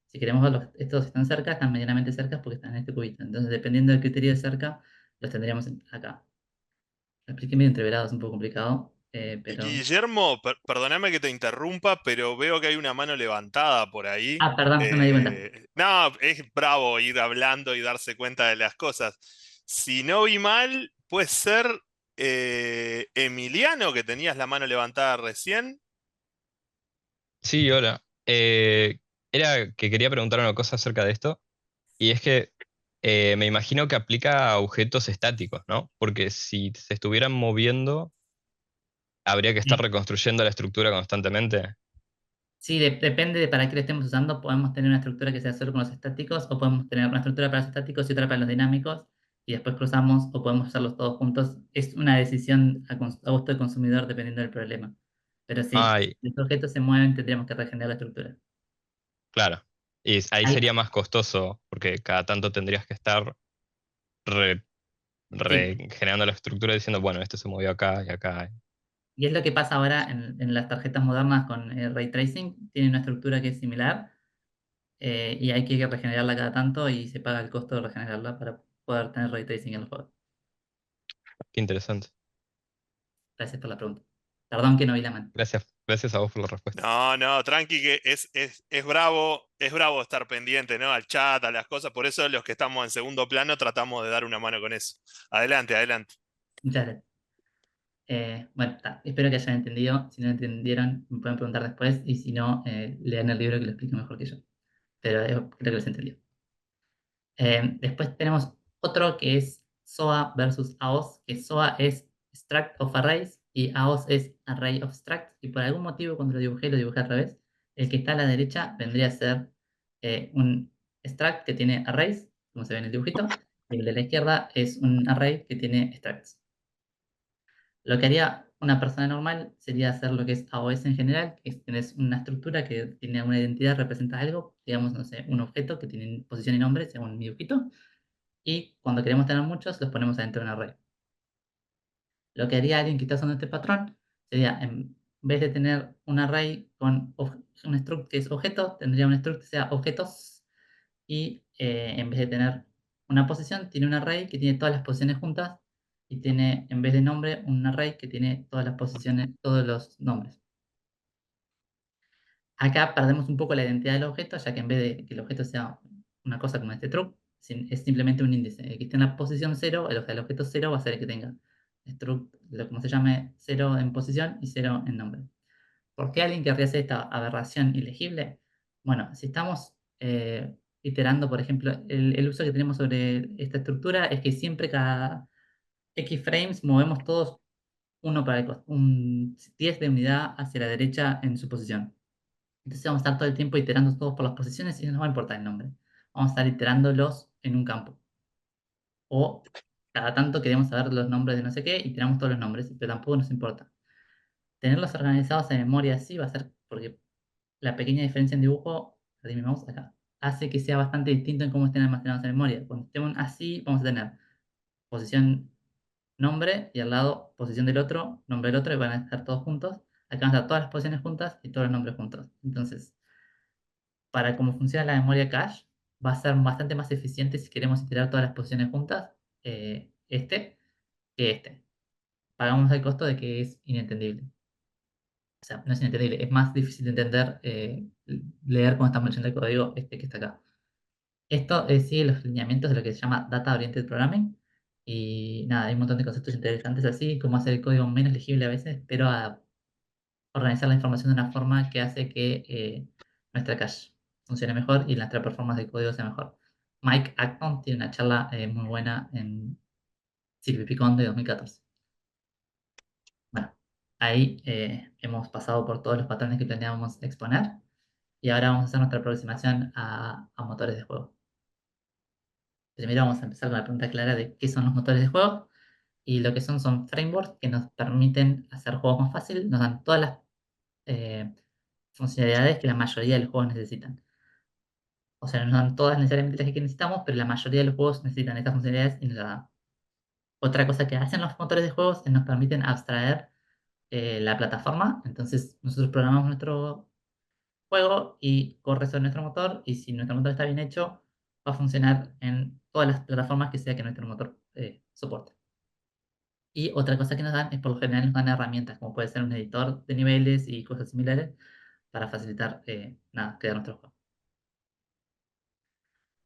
Si queremos ver estos que están cerca, están medianamente cerca porque están en este cubito. Entonces, dependiendo del criterio de cerca, los tendríamos acá. Lo expliqué medio entreverado, es un poco complicado, pero... Guillermo, perdóname que te interrumpa, pero veo que hay una mano levantada por ahí. Ah, perdón, no me di cuenta. No, es bravo ir hablando y darse cuenta de las cosas. Si no vi mal, puede ser Emiliano, que tenías la mano levantada recién. Sí, hola. Era que quería preguntar una cosa acerca de esto, y es que me imagino que aplica a objetos estáticos, ¿no? Porque si se estuvieran moviendo, habría que estar Sí, reconstruyendo la estructura constantemente. sí, depende de para qué lo estemos usando. Podemos tener una estructura que sea solo con los estáticos, o podemos tener una estructura para los estáticos y otra para los dinámicos, y después cruzamos, o podemos usarlos todos juntos. Es una decisión a gusto del consumidor dependiendo del problema. Pero sí, Ay, si los objetos se mueven, tendríamos que regenerar la estructura. claro. Y ahí Hay, sería más costoso, porque cada tanto tendrías que estar re- sí, regenerando la estructura diciendo, bueno, esto se movió acá y acá. y es lo que pasa ahora en las tarjetas modernas con Ray Tracing. Tienen una estructura que es similar, y hay que regenerarla cada tanto y se paga el costo de regenerarla para poder tener Ray Tracing en el juego. Qué interesante. Gracias por la pregunta. Perdón que no vi la mano. Gracias, gracias a vos por la respuesta. No, no, tranqui, que es bravo estar pendiente, ¿no? Al chat, a las cosas. Por eso los que estamos en segundo plano tratamos de dar una mano con eso. Adelante, adelante. Muchas gracias. Bueno, espero que hayan entendido. Si no entendieron, me pueden preguntar después. Y si no, lean el libro que lo explica mejor que yo. Pero creo que los entendió. Después tenemos otro que es SOA versus AOS, que SOA es Struct of Arrays y AOS es Array of Structs. Y por algún motivo, cuando lo dibujé al revés. El que está a la derecha vendría a ser un Struct que tiene arrays, como se ve en el dibujito. Y el de la izquierda es un array que tiene structs. Lo que haría una persona normal sería hacer lo que es AOS en general, que es tenés una estructura que tiene una identidad, representa algo, digamos, no sé, un objeto que tiene posición y nombre, según mi dibujito, y cuando queremos tener muchos, los ponemos adentro de un array. Lo que haría alguien que está usando este patrón sería, en vez de tener un array con un struct que es objeto, tendría un struct que sea objetos, y en vez de tener una posición, tiene un array que tiene todas las posiciones juntas, y tiene en vez de nombre un array que tiene todas las posiciones, todos los nombres. Acá perdemos un poco la identidad del objeto, ya que en vez de que el objeto sea una cosa como este struct, es simplemente un índice. El que esté en la posición 0, el objeto 0 va a ser el que tenga struct, como se llame, 0 en posición y 0 en nombre. ¿Por qué alguien querría hacer esta aberración ilegible? Bueno, si estamos iterando, por ejemplo, el uso que tenemos sobre esta estructura es que siempre cada X frames movemos todos uno para un 10 de unidad hacia la derecha en su posición. Entonces vamos a estar todo el tiempo iterando todos por las posiciones y no nos va a importar el nombre. Vamos a estar iterándolos en un campo. O cada tanto queremos saber los nombres de no sé qué y tiramos todos los nombres, pero tampoco nos importa. Tenerlos organizados en memoria así va a ser porque la pequeña diferencia en dibujo, perdí mi mouse acá, hace que sea bastante distinto en cómo estén almacenados en memoria. Cuando estemos así, vamos a tener posición nombre y al lado posición del otro, nombre del otro, y van a estar todos juntos. Acá van a estar todas las posiciones juntas y todos los nombres juntos. Entonces, para cómo funciona la memoria cache, va a ser bastante más eficiente si queremos iterar todas las posiciones juntas, que este. Pagamos el costo de que es inentendible. O sea, no es inentendible, es más difícil de entender, leer cuando estamos leyendo el código que está acá. Esto sigue los lineamientos de lo que se llama Data Oriented Programming. Y nada, hay un montón de conceptos interesantes así, como hacer el código menos legible a veces, pero a organizar la información de una forma que hace que nuestra cache funcione mejor y nuestra performance de código sea mejor. Mike Acton tiene una charla muy buena en CircuitPython de 2014. Bueno, ahí hemos pasado por todos los patrones que planeábamos exponer y ahora vamos a hacer nuestra aproximación a motores de juego. Primero vamos a empezar con la pregunta clara de qué son los motores de juego, y lo que son frameworks que nos permiten hacer juegos más fáciles, nos dan todas las eh, funcionalidades que la mayoría de los juegos necesitan. O sea, no nos dan todas necesariamente las que necesitamos, pero la mayoría de los juegos necesitan estas funcionalidades y nos las dan. Otra cosa que hacen los motores de juegos es nos permiten abstraer la plataforma. Entonces nosotros programamos nuestro juego y corre sobre nuestro motor, y si nuestro motor está bien hecho, va a funcionar en todas las plataformas que sea que nuestro motor soporte. Y otra cosa que nos dan es, por lo general, nos dan herramientas, como puede ser un editor de niveles y cosas similares, para facilitar crear nuestro juego.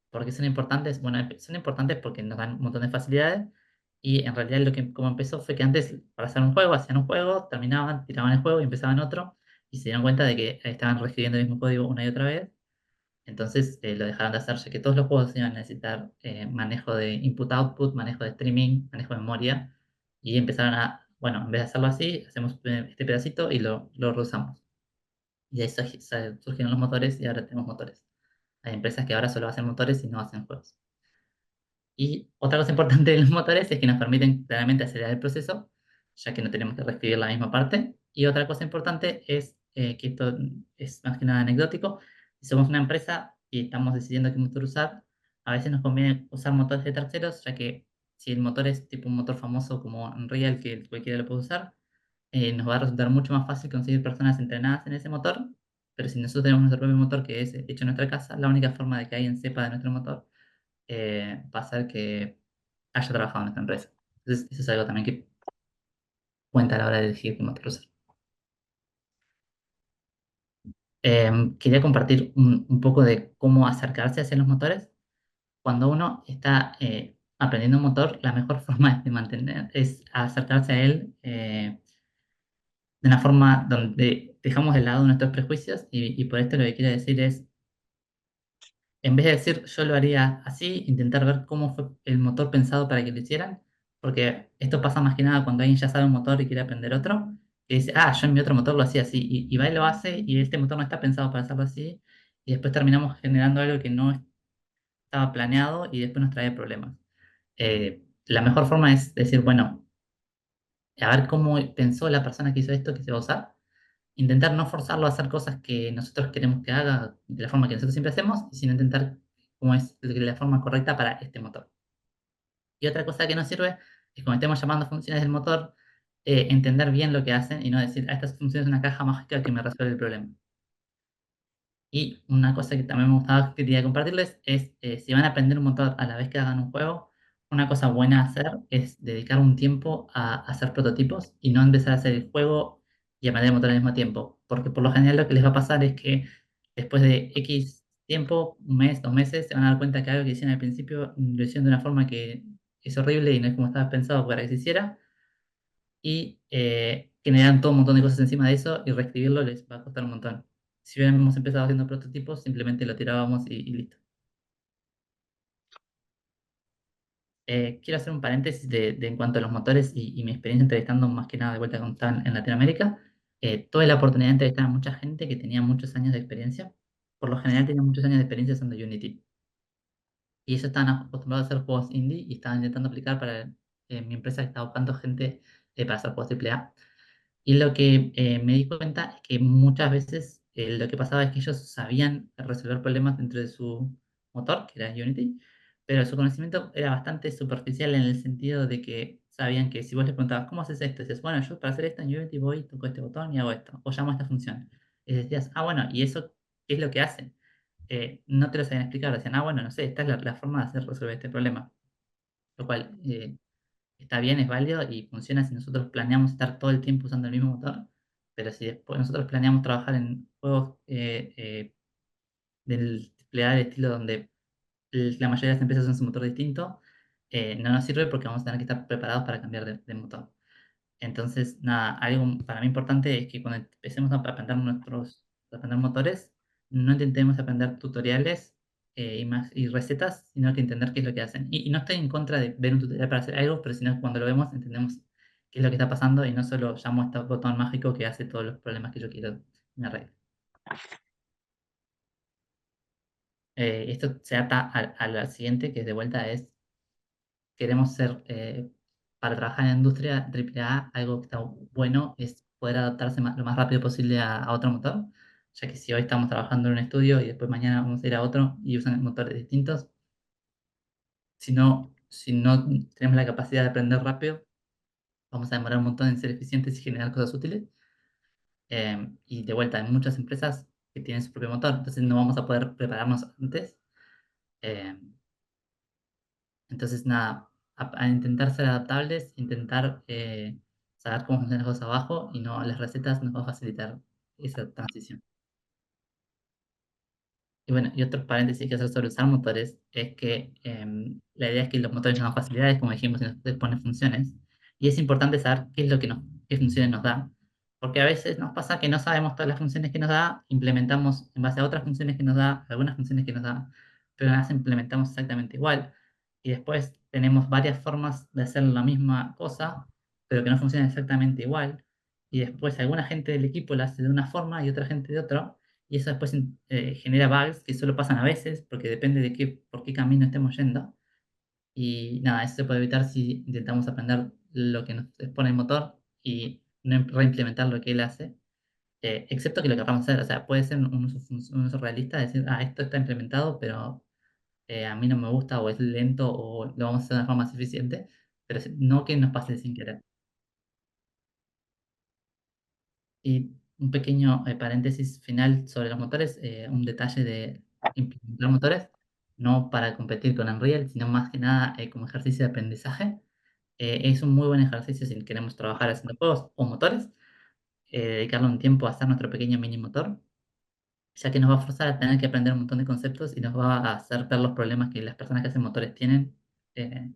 ¿Por qué son importantes? Bueno, son importantes porque nos dan un montón de facilidades, y en realidad como empezó fue que antes, para hacer un juego, hacían un juego, terminaban, tiraban el juego y empezaban otro, y se dieron cuenta de que estaban reescribiendo el mismo código una y otra vez. Entonces lo dejaron de hacer, ya que todos los juegos iban a necesitar manejo de input-output, manejo de streaming, manejo de memoria, y empezaron bueno, en vez de hacerlo así, hacemos este pedacito y lo reusamos. Y ahí surgieron los motores y ahora tenemos motores. Hay empresas que ahora solo hacen motores y no hacen juegos. Y otra cosa importante de los motores es que nos permiten claramente acelerar el proceso, ya que no tenemos que reescribir la misma parte. Y otra cosa importante es que esto es más que nada anecdótico. Si somos una empresa y estamos decidiendo qué motor usar, a veces nos conviene usar motores de terceros, ya que si el motor es tipo un motor famoso como Unreal, que cualquiera lo puede usar, nos va a resultar mucho más fácil conseguir personas entrenadas en ese motor. Pero si nosotros tenemos nuestro propio motor que es hecho en nuestra casa, la única forma de que alguien sepa de nuestro motor va a ser que haya trabajado en nuestra empresa. Entonces, eso es algo también que cuenta a la hora de elegir qué motor usar. Quería compartir un poco de cómo acercarse hacia los motores. Cuando uno está aprendiendo un motor, la mejor forma de mantener es acercarse a él de una forma donde dejamos de lado nuestros prejuicios, y por esto lo que quiero decir es, en vez de decir yo lo haría así, intentar ver cómo fue el motor pensado para que lo hicieran, porque esto pasa más que nada cuando alguien ya sabe un motor y quiere aprender otro, y dice, yo en mi otro motor lo hacía así, y va y lo hace, y este motor no está pensado para hacerlo así, y después terminamos generando algo que no estaba planeado y después nos trae problemas. La mejor forma es decir, bueno, a ver cómo pensó la persona que hizo esto que se va a usar, intentar no forzarlo a hacer cosas que nosotros queremos que haga de la forma que nosotros siempre hacemos, sino intentar cómo es la forma correcta para este motor. Y otra cosa que nos sirve es, cuando estemos llamando funciones del motor, entender bien lo que hacen y no decir, estas funciones es una caja mágica que me resuelve el problema. Y una cosa que también me gustaba, quería compartirles, es si van a aprender un motor a la vez que hagan un juego, una cosa buena a hacer es dedicar un tiempo a hacer prototipos y no empezar a hacer el juego y aprender el motor al mismo tiempo. Porque por lo general lo que les va a pasar es que después de X tiempo, un mes, 2 meses, se van a dar cuenta que algo que hicieron al principio lo hicieron de una forma que es horrible y no es como estaba pensado para que se hiciera. Y generan todo un montón de cosas encima de eso y reescribirlo les va a costar un montón. Si hubiéramos empezado haciendo prototipos, simplemente lo tirábamos y listo. Quiero hacer un paréntesis en cuanto a los motores y mi experiencia entrevistando más que nada de vuelta cuando estaba en Latinoamérica. Tuve la oportunidad de entrevistar a mucha gente que tenía muchos años de experiencia. Por lo general tenía muchos años de experiencia usando Unity. Y ellos estaban acostumbrados a hacer juegos indie y estaban intentando aplicar para mi empresa que estaba buscando gente para hacer juegos AAA. Y lo que me di cuenta es que muchas veces lo que pasaba es que ellos sabían resolver problemas dentro de su motor, que era Unity, pero su conocimiento era bastante superficial en el sentido de que sabían que si vos les preguntabas, ¿cómo haces esto? Y decías, bueno, yo para hacer esto en Unity voy, toco este botón y hago esto, o llamo a esta función. Y decías, ah, bueno, ¿y eso qué es lo que hace? No te lo sabían explicar, decían, ah, bueno, no sé, esta es la forma de hacer resolver este problema. Lo cual está bien, es válido y funciona si nosotros planeamos estar todo el tiempo usando el mismo motor, pero si después nosotros planeamos trabajar en juegos del AAA de estilo donde la mayoría de las empresas usan su motor distinto, no nos sirve porque vamos a tener que estar preparados para cambiar de motor. Entonces, nada, algo para mí importante es que cuando empecemos a aprender motores, no intentemos aprender tutoriales y recetas, sino que entender qué es lo que hacen. Y no estoy en contra de ver un tutorial para hacer algo, pero sino que cuando lo vemos entendemos qué es lo que está pasando y no solo llamo a este botón mágico que hace todos los problemas que yo quiero que me arregle. Esto se ata a la siguiente, que de vuelta es queremos ser, para trabajar en la industria AAA, algo que está bueno es poder adaptarse lo más rápido posible a otro motor, ya que si hoy estamos trabajando en un estudio y después mañana vamos a ir a otro y usan motores distintos, si no tenemos la capacidad de aprender rápido, vamos a demorar un montón en ser eficientes y generar cosas útiles. Y de vuelta, hay muchas empresas que tienen su propio motor, entonces no vamos a poder prepararnos antes. Eh, Entonces, nada, a intentar ser adaptables, intentar saber cómo funcionan las cosas abajo y no las recetas nos va a facilitar esa transición. Y bueno, y otro paréntesis que hacer sobre usar motores es que la idea es que los motores nos dan facilidades, como dijimos, y nos ponen funciones. Y es importante saber qué es lo que qué funciones nos da. Porque a veces nos pasa que no sabemos todas las funciones que nos da, implementamos en base a otras funciones que nos da, algunas funciones que nos da, pero no las implementamos exactamente igual. Y después tenemos varias formas de hacer la misma cosa, pero que no funcionan exactamente igual. Y después alguna gente del equipo la hace de una forma y otra gente de otra y eso después genera bugs que solo pasan a veces, porque depende de por qué camino estemos yendo. Y nada, eso se puede evitar si intentamos aprender lo que nos expone el motor y no reimplementar lo que él hace. Excepto que lo que vamos a hacer, o sea, puede ser un uso realista, decir, ah, esto está implementado, pero a mí no me gusta o es lento o lo vamos a hacer de una forma más eficiente, pero no que nos pase sin querer. Y un pequeño paréntesis final sobre los motores, un detalle de implementar motores, no para competir con Unreal, sino más que nada como ejercicio de aprendizaje. Es un muy buen ejercicio si queremos trabajar haciendo juegos o motores, dedicarle un tiempo a hacer nuestro pequeño mini motor, ya que nos va a forzar a tener que aprender un montón de conceptos y nos va a hacer ver los problemas que las personas que hacen motores tienen. eh,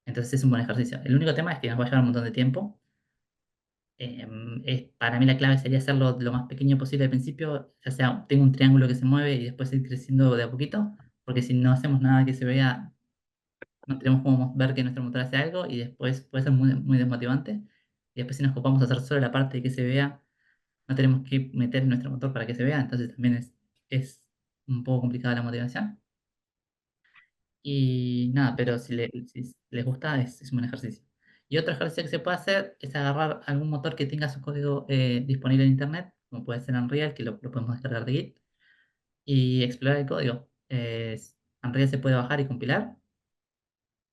entonces es un buen ejercicio. El único tema es que nos va a llevar un montón de tiempo. Para mí la clave sería hacerlo lo más pequeño posible al principio, ya sea tengo un triángulo que se mueve y después ir creciendo de a poquito, porque si no hacemos nada que se vea, no tenemos cómo ver que nuestro motor hace algo y después puede ser muy, muy desmotivante. Y después si nos ocupamos de hacer solo la parte de que se vea, no tenemos que meter nuestro motor para que se vea, entonces también es un poco complicada la motivación. Y nada, pero si les gusta, es un buen ejercicio. Y otro ejercicio que se puede hacer es agarrar algún motor que tenga su código disponible en Internet, como puede ser Unreal, que lo podemos descargar de Git, y explorar el código. Unreal se puede bajar y compilar.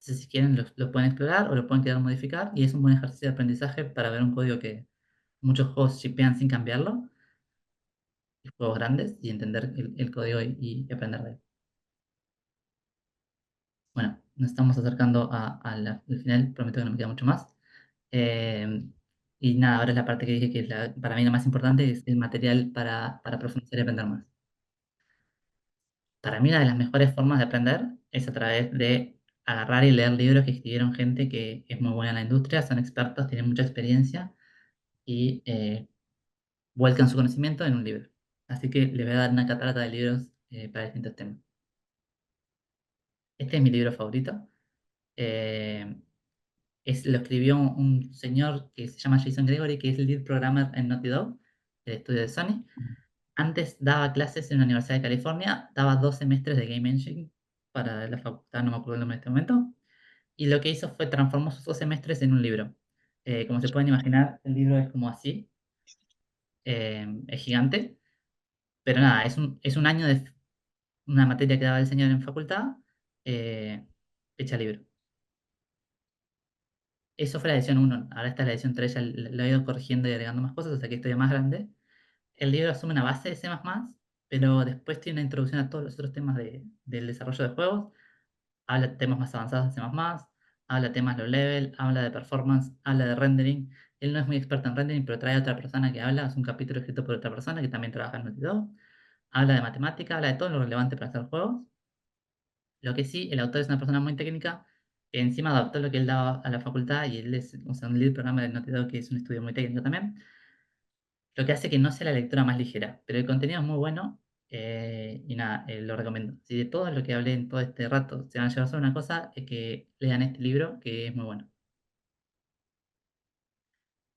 Entonces, si quieren, lo pueden explorar o lo pueden quedar modificar, y es un buen ejercicio de aprendizaje para ver un código que muchos juegos shipean sin cambiarlo, y juegos grandes, y entender el código y aprender de él. Bueno, nos estamos acercando al final, prometo que no me queda mucho más. Eh, y nada, ahora es la parte que dije que es para mí la más importante, es el material para profundizar y aprender más. Para mí una de las mejores formas de aprender es a través de agarrar y leer libros que escribieron gente que es muy buena en la industria, son expertos, tienen mucha experiencia y vuelcan su conocimiento en un libro. Así que les voy a dar una catarata de libros para distintos temas. Este es mi libro favorito. Eh, lo escribió un señor que se llama Jason Gregory, que es el lead programmer en Naughty Dog, el estudio de Sony. Antes daba clases en la Universidad de California, daba 2 semestres de Game Engine para la facultad, no me acuerdo el nombre en este momento. Y lo que hizo fue transformó sus 2 semestres en un libro. Como se pueden imaginar, el libro es como así, es gigante, pero nada, es un año de una materia que daba el señor en facultad, eh, hecha libro. Eso fue la edición 1. Ahora está la edición 3, ya lo he ido corrigiendo y agregando más cosas hasta que estoy más grande. El libro asume una base de C++, pero después tiene una introducción a todos los otros temas del desarrollo de juegos. Habla de temas más avanzados de C++, habla de temas low level, habla de performance, habla de rendering. Él no es muy experto en rendering, pero trae a otra persona que habla, es un capítulo escrito por otra persona que también trabaja en Naughty Dog. Habla de matemática, habla de todo lo relevante para hacer juegos. Lo que sí, el autor es una persona muy técnica, que encima adaptó lo que él daba a la facultad y él es, o sea, un lead programa de Naughty Dog, que es un estudio muy técnico también, lo que hace que no sea la lectura más ligera, pero el contenido es muy bueno y nada, lo recomiendo. Si de todo lo que hablé en todo este rato se van a llevar solo una cosa, es que lean este libro, que es muy bueno.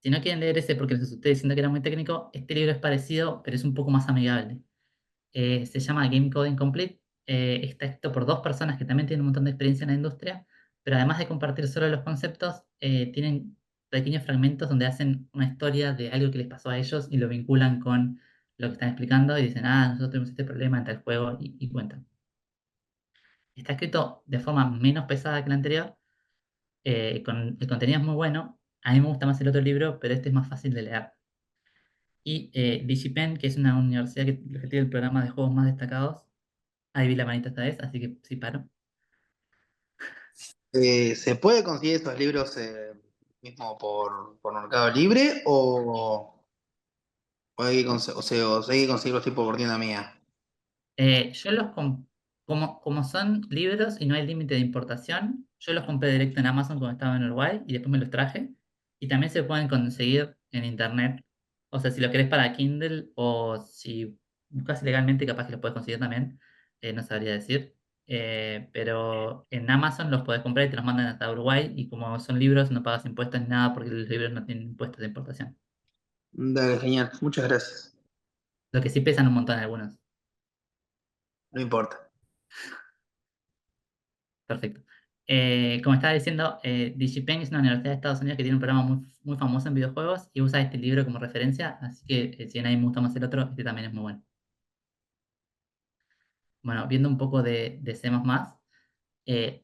Si no quieren leer ese porque les asusté diciendo que era muy técnico, este libro es parecido, pero es un poco más amigable. Se llama Game Coding Complete. Está escrito por 2 personas que también tienen un montón de experiencia en la industria, pero además de compartir solo los conceptos, tienen pequeños fragmentos donde hacen una historia de algo que les pasó a ellos y lo vinculan con lo que están explicando y dicen, nosotros tenemos este problema en tal juego y cuentan. Está escrito de forma menos pesada que el anterior, el contenido es muy bueno. A mí me gusta más el otro libro, pero este es más fácil de leer. Y DigiPen, que es una universidad que tiene el programa de juegos más destacados. Ahí vi la manita esta vez, así que sí paro. ¿Se puede conseguir estos libros mismo por Mercado Libre o hay que, o sea, hay que conseguirlos tipo por tienda mía? Yo como son libros y no hay límite de importación, yo los compré directo en Amazon cuando estaba en Uruguay y después me los traje. Y también se pueden conseguir en internet. O sea, si lo querés para Kindle o si buscas ilegalmente, capaz que los puedes conseguir también. No sabría decir. Pero en Amazon los podés comprar y te los mandan hasta Uruguay. Y como son libros, no pagas impuestos ni nada porque los libros no tienen impuestos de importación. Dale, genial. Muchas gracias. Lo que sí pesan un montón algunos. No importa. Perfecto. Como estaba diciendo, DigiPen es una universidad de Estados Unidos que tiene un programa muy, muy famoso en videojuegos y usa este libro como referencia, así que si a nadie me gusta más el otro, este también es muy bueno. Bueno, viendo un poco de C++,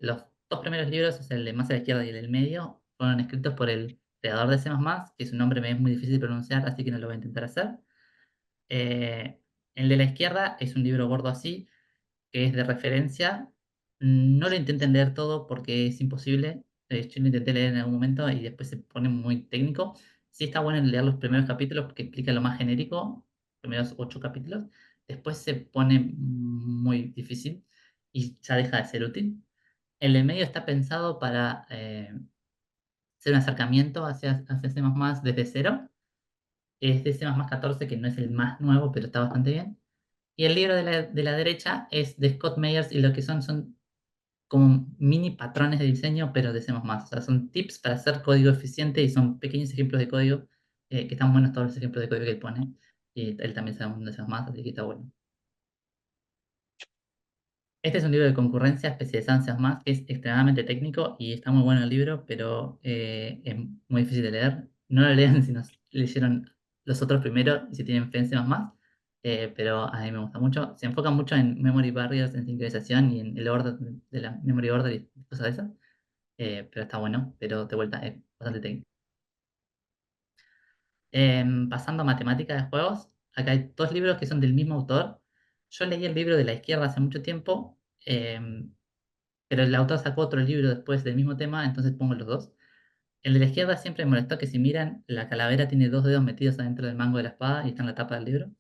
los 2 primeros libros, o sea, el de más a la izquierda y el del medio, fueron escritos por el creador de C++, que su nombre me es muy difícil de pronunciar, así que no lo voy a intentar hacer. Eh, el de la izquierda es un libro gordo así, que es de referencia. No lo intenten leer todo porque es imposible. Yo lo intenté leer en algún momento y después se pone muy técnico. Sí está bueno leer los primeros capítulos porque explica lo más genérico, primeros 8 capítulos. Después se pone muy difícil y ya deja de ser útil. El de medio está pensado para hacer un acercamiento hacia C++ desde cero. Es de C++ 14, que no es el más nuevo, pero está bastante bien. Y el libro de la derecha es de Scott Meyers y lo que son como mini patrones de diseño, pero de C++. O sea, son tips para hacer código eficiente y son pequeños ejemplos de código que están buenos todos los ejemplos de código que él pone. Y él también sabe un mundo de C++, así que está bueno. Este es un libro de concurrencia especializado en C++, que es extremadamente técnico y está muy bueno el libro, pero es muy difícil de leer. No lo lean si no leyeron los otros primero y si tienen fe en C++, pero a mí me gusta mucho. Se enfoca mucho en memory barriers, en sincronización y en el orden de la memory order y cosas de esas. Pero está bueno, pero de vuelta es bastante técnico. Pasando a matemática de juegos, acá hay 2 libros que son del mismo autor. Yo leí el libro de la izquierda hace mucho tiempo. pero el autor sacó otro libro después del mismo tema, entonces pongo los dos. El de la izquierda siempre me molestó que si miran, la calavera tiene dos dedos metidos adentro del mango de la espada y está en la tapa del libro.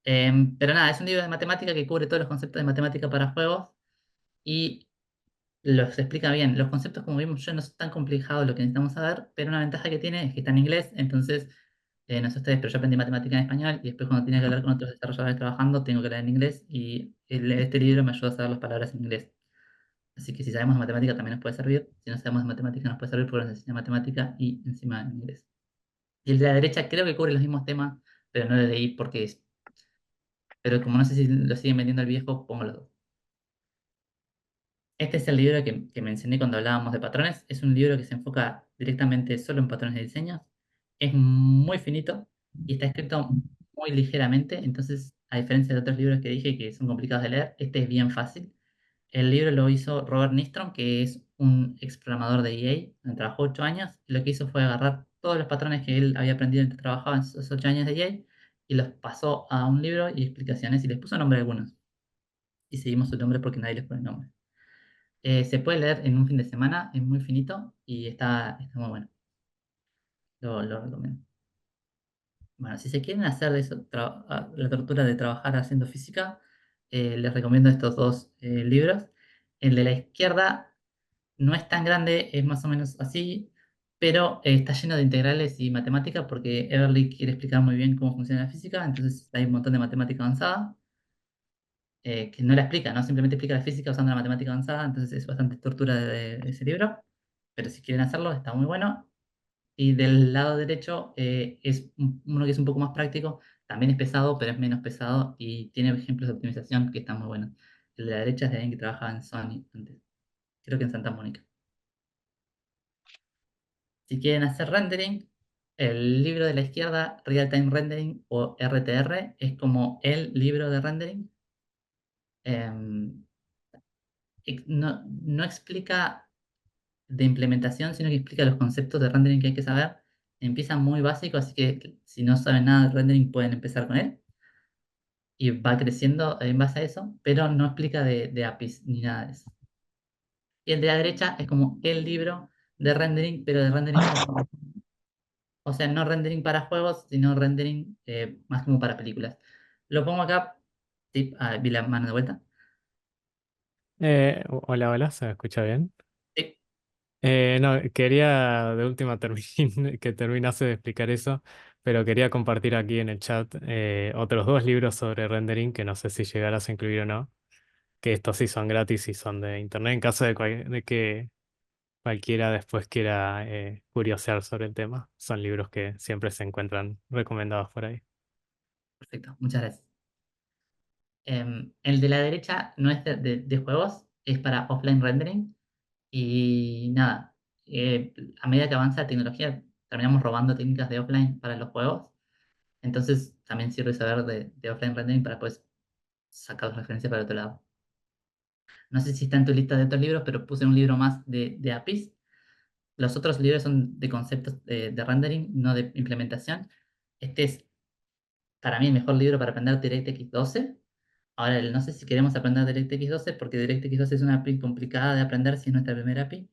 Pero nada, es un libro de matemática que cubre todos los conceptos de matemática para juegos y los explica bien. Los conceptos, como vimos yo, no son tan complicados lo que necesitamos saber, pero una ventaja que tiene es que está en inglés, entonces, no sé ustedes, pero yo aprendí matemática en español y después cuando tenía que hablar con otros desarrolladores trabajando, tengo que leer en inglés y este libro me ayuda a saber las palabras en inglés. Así que si sabemos de matemática también nos puede servir. Si no sabemos de matemática nos puede servir porque nos enseña matemática y encima en inglés. Y el de la derecha creo que cubre los mismos temas, pero no lo leí porque es. Pero como no sé si lo siguen vendiendo el viejo, pongo los dos. Este es el libro que mencioné cuando hablábamos de patrones. Es un libro que se enfoca directamente solo en patrones de diseño. Es muy finito y está escrito muy ligeramente. Entonces, a diferencia de otros libros que dije que son complicados de leer, este es bien fácil. El libro lo hizo Robert Nystrom, que es un ex programador de EA, donde trabajó 8 años. Y lo que hizo fue agarrar todos los patrones que él había aprendido mientras trabajaba en esos 8 años de EA y los pasó a un libro y explicaciones y les puso nombre a algunos. Y seguimos su nombre porque nadie les pone nombre. Se puede leer en un fin de semana, es muy finito y está muy bueno. Lo recomiendo. Bueno, si se quieren hacer de eso, la tortura de trabajar haciendo física, les recomiendo estos dos libros. El de la izquierda no es tan grande, es más o menos así, pero está lleno de integrales y matemática porque Everly quiere explicar muy bien cómo funciona la física, entonces hay un montón de matemática avanzada que no la explica, no simplemente explica la física usando la matemática avanzada, entonces es bastante tortura de ese libro, pero si quieren hacerlo está muy bueno. Y del lado derecho es uno que es un poco más práctico, también es pesado, pero es menos pesado y tiene ejemplos de optimización que están muy buenos. El de la derecha es de alguien que trabajaba en Sony antes, creo que en Santa Mónica. Si quieren hacer rendering, el libro de la izquierda, Real Time Rendering o RTR, es como el libro de rendering. Em, no explica de implementación, sino que explica los conceptos de rendering que hay que saber. Empieza muy básico, así que si no saben nada de rendering pueden empezar con él. Y va creciendo en base a eso, pero no explica de APIs ni nada de eso. Y el de la derecha es como el libro de rendering, pero de rendering offline. O sea, no rendering para juegos, sino rendering más como para películas. Lo pongo acá. Sí, vi la mano de vuelta. Hola, hola, ¿se me escucha bien? Sí, No, quería de última que terminase de explicar eso, pero quería compartir aquí en el chat otros dos libros sobre rendering que no sé si llegarás a incluir o no, que estos sí son gratis y son de internet en caso de que cualquiera después quiera curiosear sobre el tema. Son libros que siempre se encuentran recomendados por ahí. perfecto. Muchas gracias. El de la derecha no es de juegos, es para offline rendering. Y nada, a medida que avanza la tecnología, terminamos robando técnicas de offline para los juegos. Entonces también sirve saber de offline rendering para pues sacar referencias para otro lado. No sé si está en tu lista de otros libros, pero puse un libro más de APIs. Los otros libros son de conceptos de rendering, no de implementación. Este es para mí el mejor libro para aprender DirectX 12. Ahora, no sé si queremos aprender DirectX 12 porque DirectX 12 es una API complicada de aprender si es nuestra primera API,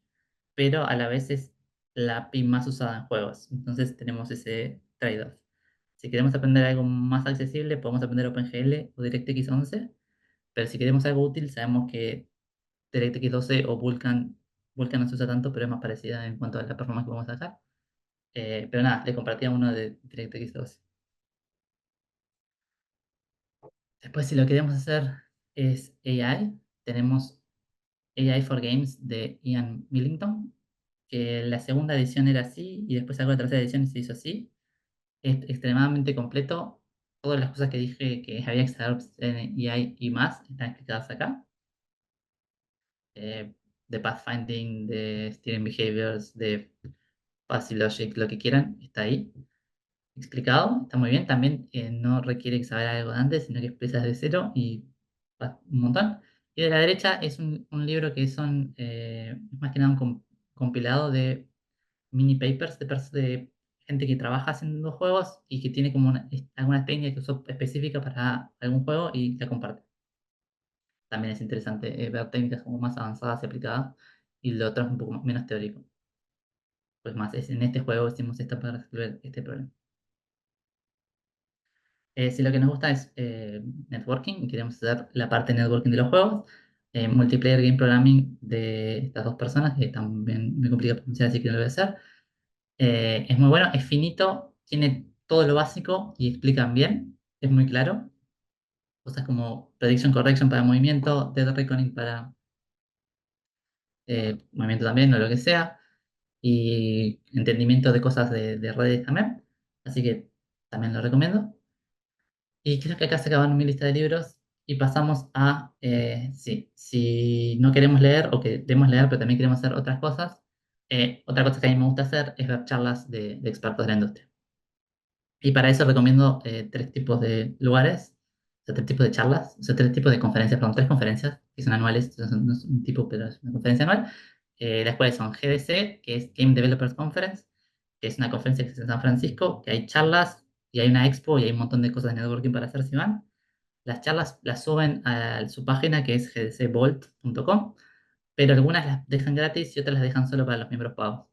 pero a la vez es la API más usada en juegos. Entonces tenemos ese trade-off. Si queremos aprender algo más accesible, podemos aprender OpenGL o DirectX 11, pero si queremos algo útil, sabemos que DirectX 12 o Vulkan no se usa tanto, pero es más parecida en cuanto a la performance que podemos sacar. Pero nada, le compartía uno de DirectX 12. Después, si lo queremos hacer es AI, tenemos AI for Games de Ian Millington, que la segunda edición era así y después sacó la tercera edición y se hizo así. Es extremadamente completo. Todas las cosas que dije que había que saber en AI y más están explicadas acá. De pathfinding, de steering behaviors, de fuzzy logic, lo que quieran, está ahí explicado, está muy bien. También no requiere saber algo de antes, sino que expresa desde cero y un montón. Y de la derecha es un libro que son más que nada un compilado de mini papers de gente que trabaja haciendo juegos y que tiene como alguna técnica que usó específica para algún juego y la comparte. también es interesante ver técnicas como más avanzadas y aplicadas, y lo otro es un poco menos teórico. Pues más, en este juego hicimos esto para resolver este problema. Si lo que nos gusta es networking y queremos hacer la parte de networking de los juegos, multiplayer game programming de estas dos personas, que también me complica pronunciar, así que no lo voy a hacer. Es muy bueno, es finito, tiene todo lo básico y explican bien, es muy claro. Cosas como prediction correction para movimiento, dead reckoning para movimiento también o lo que sea, y entendimiento de cosas de redes también. Así que también lo recomiendo. Y creo que acá se acaban mi lista de libros y pasamos a, sí, si no queremos leer o queremos leer pero también queremos hacer otras cosas, otra cosa que a mí me gusta hacer es ver charlas de expertos de la industria. Y para eso recomiendo tres tipos de lugares, o sea, tres tipos de charlas, o sea, tres tipos de conferencias, perdón, tres conferencias que son anuales, no es un tipo, pero es una conferencia anual, las cuales son GDC, que es Game Developers Conference, que es una conferencia que se hace en San Francisco, que hay charlas y hay una expo y hay un montón de cosas de networking para hacer si van. Las charlas las suben a su página que es gdcvault.com, pero algunas las dejan gratis y otras las dejan solo para los miembros pagos.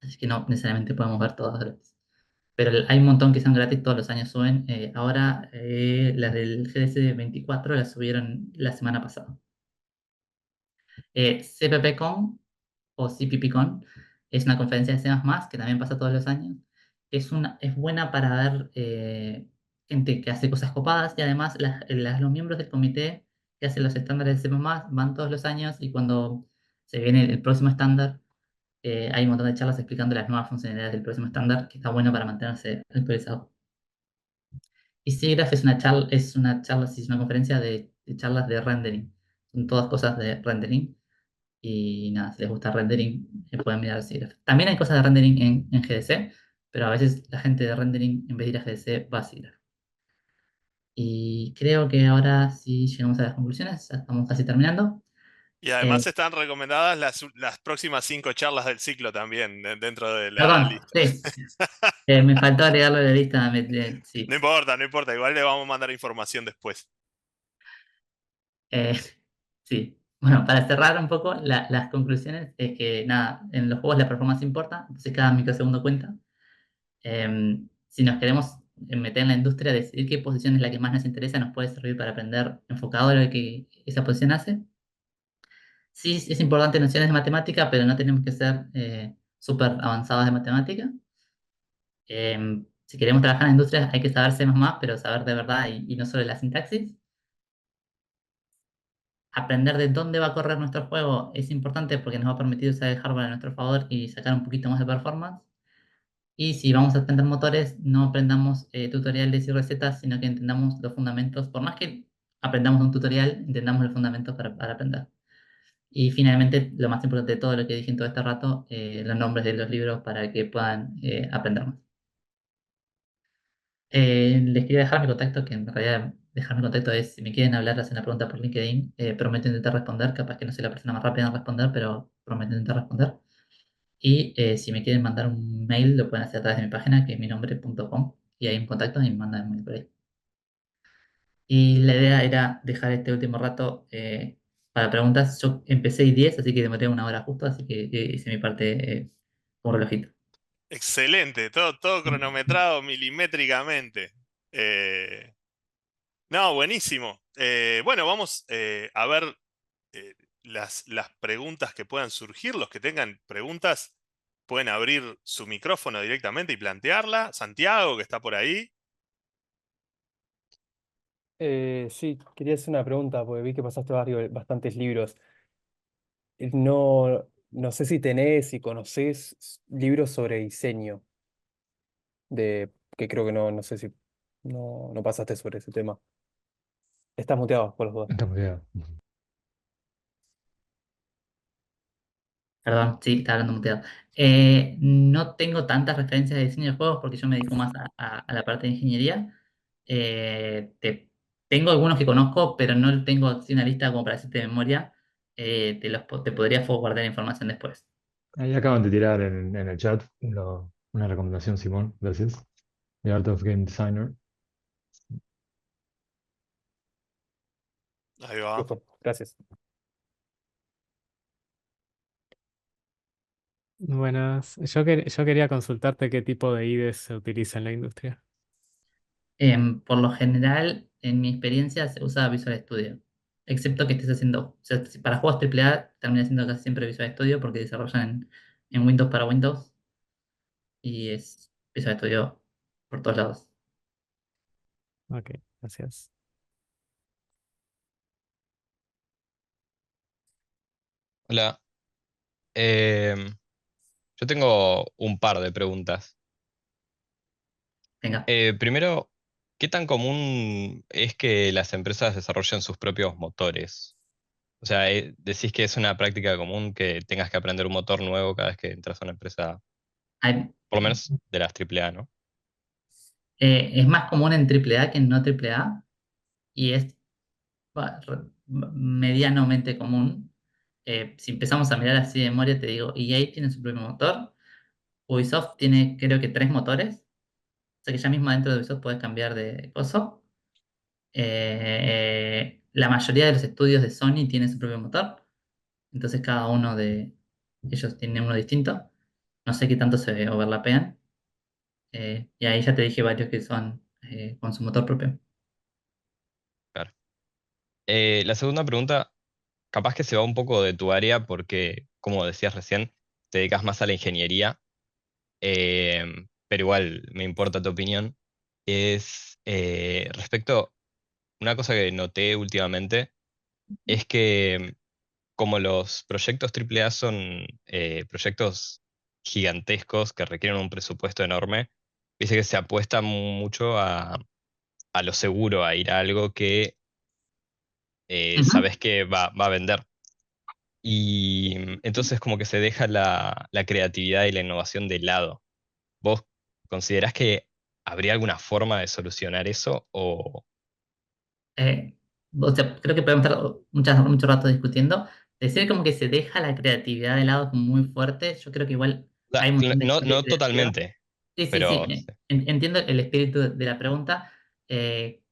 Así que no necesariamente podemos ver todas gratis. Pero hay un montón que son gratis, todos los años suben. Ahora las del GDC 24 las subieron la semana pasada. CPPCon o CPPCon es una conferencia de C++ que también pasa todos los años. Es buena para ver gente que hace cosas copadas y además los miembros del comité que hacen los estándares de C++ van todos los años y cuando se viene el próximo estándar hay un montón de charlas explicando las nuevas funcionalidades del próximo estándar que está bueno para mantenerse actualizado. Y SIGGRAPH sí, es una conferencia de charlas de rendering. Son todas cosas de rendering. Y nada, si les gusta rendering, pueden mirar SIGGRAPH. También hay cosas de rendering en GDC, pero a veces la gente de rendering, en vez de ir a GDC, va a SIGGRAPH. Y creo que ahora sí llegamos a las conclusiones, ya estamos casi terminando. Y además están recomendadas las próximas 5 charlas del ciclo también dentro de la Perdón, lista. sí, me faltó agregarlo a la lista. Sí. No importa, no importa, igual le vamos a mandar información después. Eh, sí. Bueno, para cerrar un poco, las conclusiones es que nada, en los juegos la performance importa, entonces cada microsegundo cuenta. Si nos queremos meter en la industria, decidir qué posición es la que más nos interesa, nos puede servir para aprender enfocado a lo que esa posición hace. Sí, es importante nociones de matemática, pero no tenemos que ser súper avanzados de matemática. Si queremos trabajar en la industria, hay que saber C++, pero saber de verdad y no solo la sintaxis. Aprender de dónde va a correr nuestro juego es importante porque nos va a permitir usar el hardware a nuestro favor y sacar un poquito más de performance. Y si vamos a aprender motores, no aprendamos tutoriales y recetas, sino que entendamos los fundamentos. Por más que aprendamos un tutorial, entendamos los fundamentos para aprender. Y finalmente, lo más importante de todo lo que dije en todo este rato, los nombres de los libros para que puedan aprender más. Les quería dejar mi contacto, que en realidad dejar mi contacto es, si me quieren hablar, hacen la pregunta por LinkedIn, prometo intentar responder, capaz que no soy la persona más rápida en responder, pero prometo intentar responder. Y si me quieren mandar un mail, lo pueden hacer a través de mi página, que es minombre.com, y ahí en contacto y me mandan un mail por ahí. Y la idea era dejar este último rato para preguntas. Yo empecé y 10, así que demoré una hora justo, así que hice mi parte con relojito. Excelente, todo cronometrado milimétricamente. No, buenísimo. Bueno, vamos a ver las preguntas que puedan surgir. Los que tengan preguntas pueden abrir su micrófono directamente y plantearla. Santiago, que está por ahí. Sí, quería hacer una pregunta, porque vi que pasaste bastantes libros. No sé si tenés y conocés libros sobre diseño, que creo que no sé si no pasaste sobre ese tema. Estás muteado por los dos. Está muy bien. Perdón, sí, estaba hablando muteado. No tengo tantas referencias de diseño de juegos porque yo me dedico más a la parte de ingeniería. Tengo algunos que conozco, pero no tengo así una lista como para decirte de memoria. Te podría guardar información después. Ahí acaban de tirar en el chat una recomendación, Simón, gracias. The Art of Game Designer. Ahí va. Listo, gracias. Buenas. Yo quería consultarte qué tipo de IDEs se utiliza en la industria. Por lo general, en mi experiencia, se usa Visual Studio. Excepto que estés haciendo, o sea, si para juegos AAA termina siendo casi siempre Visual Studio porque desarrollan en Windows para Windows y es Visual Studio por todos lados. Ok, gracias. Hola. Em, yo tengo un par de preguntas. Venga. Primero, ¿qué tan común es que las empresas desarrollen sus propios motores? O sea, decís que es una práctica común que tengas que aprender un motor nuevo cada vez que entras a una empresa, Hay- por lo menos de las AAA, ¿no? es más común en AAA que en no AAA y es medianamente común. Si empezamos a mirar así de memoria, te digo, EA tiene su propio motor, Ubisoft tiene creo que tres motores, o sea que ya mismo dentro de Ubisoft puedes cambiar de coso. La mayoría de los estudios de Sony tiene su propio motor, entonces cada uno de ellos tiene uno distinto. No sé qué tanto se overlapean. Y ahí ya te dije varios que son con su motor propio. Claro. La segunda pregunta, capaz que se va un poco de tu área porque, como decías recién, te dedicas más a la ingeniería, pero igual me importa tu opinión. Es respecto, una cosa que noté últimamente es que como los proyectos AAA son proyectos gigantescos que requieren un presupuesto enorme, dice que se apuesta mucho a lo seguro, a ir a algo que Ujú. sabes que va a vender. Y entonces como que se deja la creatividad y la innovación de lado. ¿Vos considerás que habría alguna forma de solucionar eso? O Eh, o sea, creo que podemos estar mucho rato discutiendo. Decir como que se deja la creatividad de lado como muy fuerte, yo creo que igual hay un montón de no, gente no creativa. totalmente, Sí, sí, sí, pero entiendo el espíritu de la pregunta. Eh,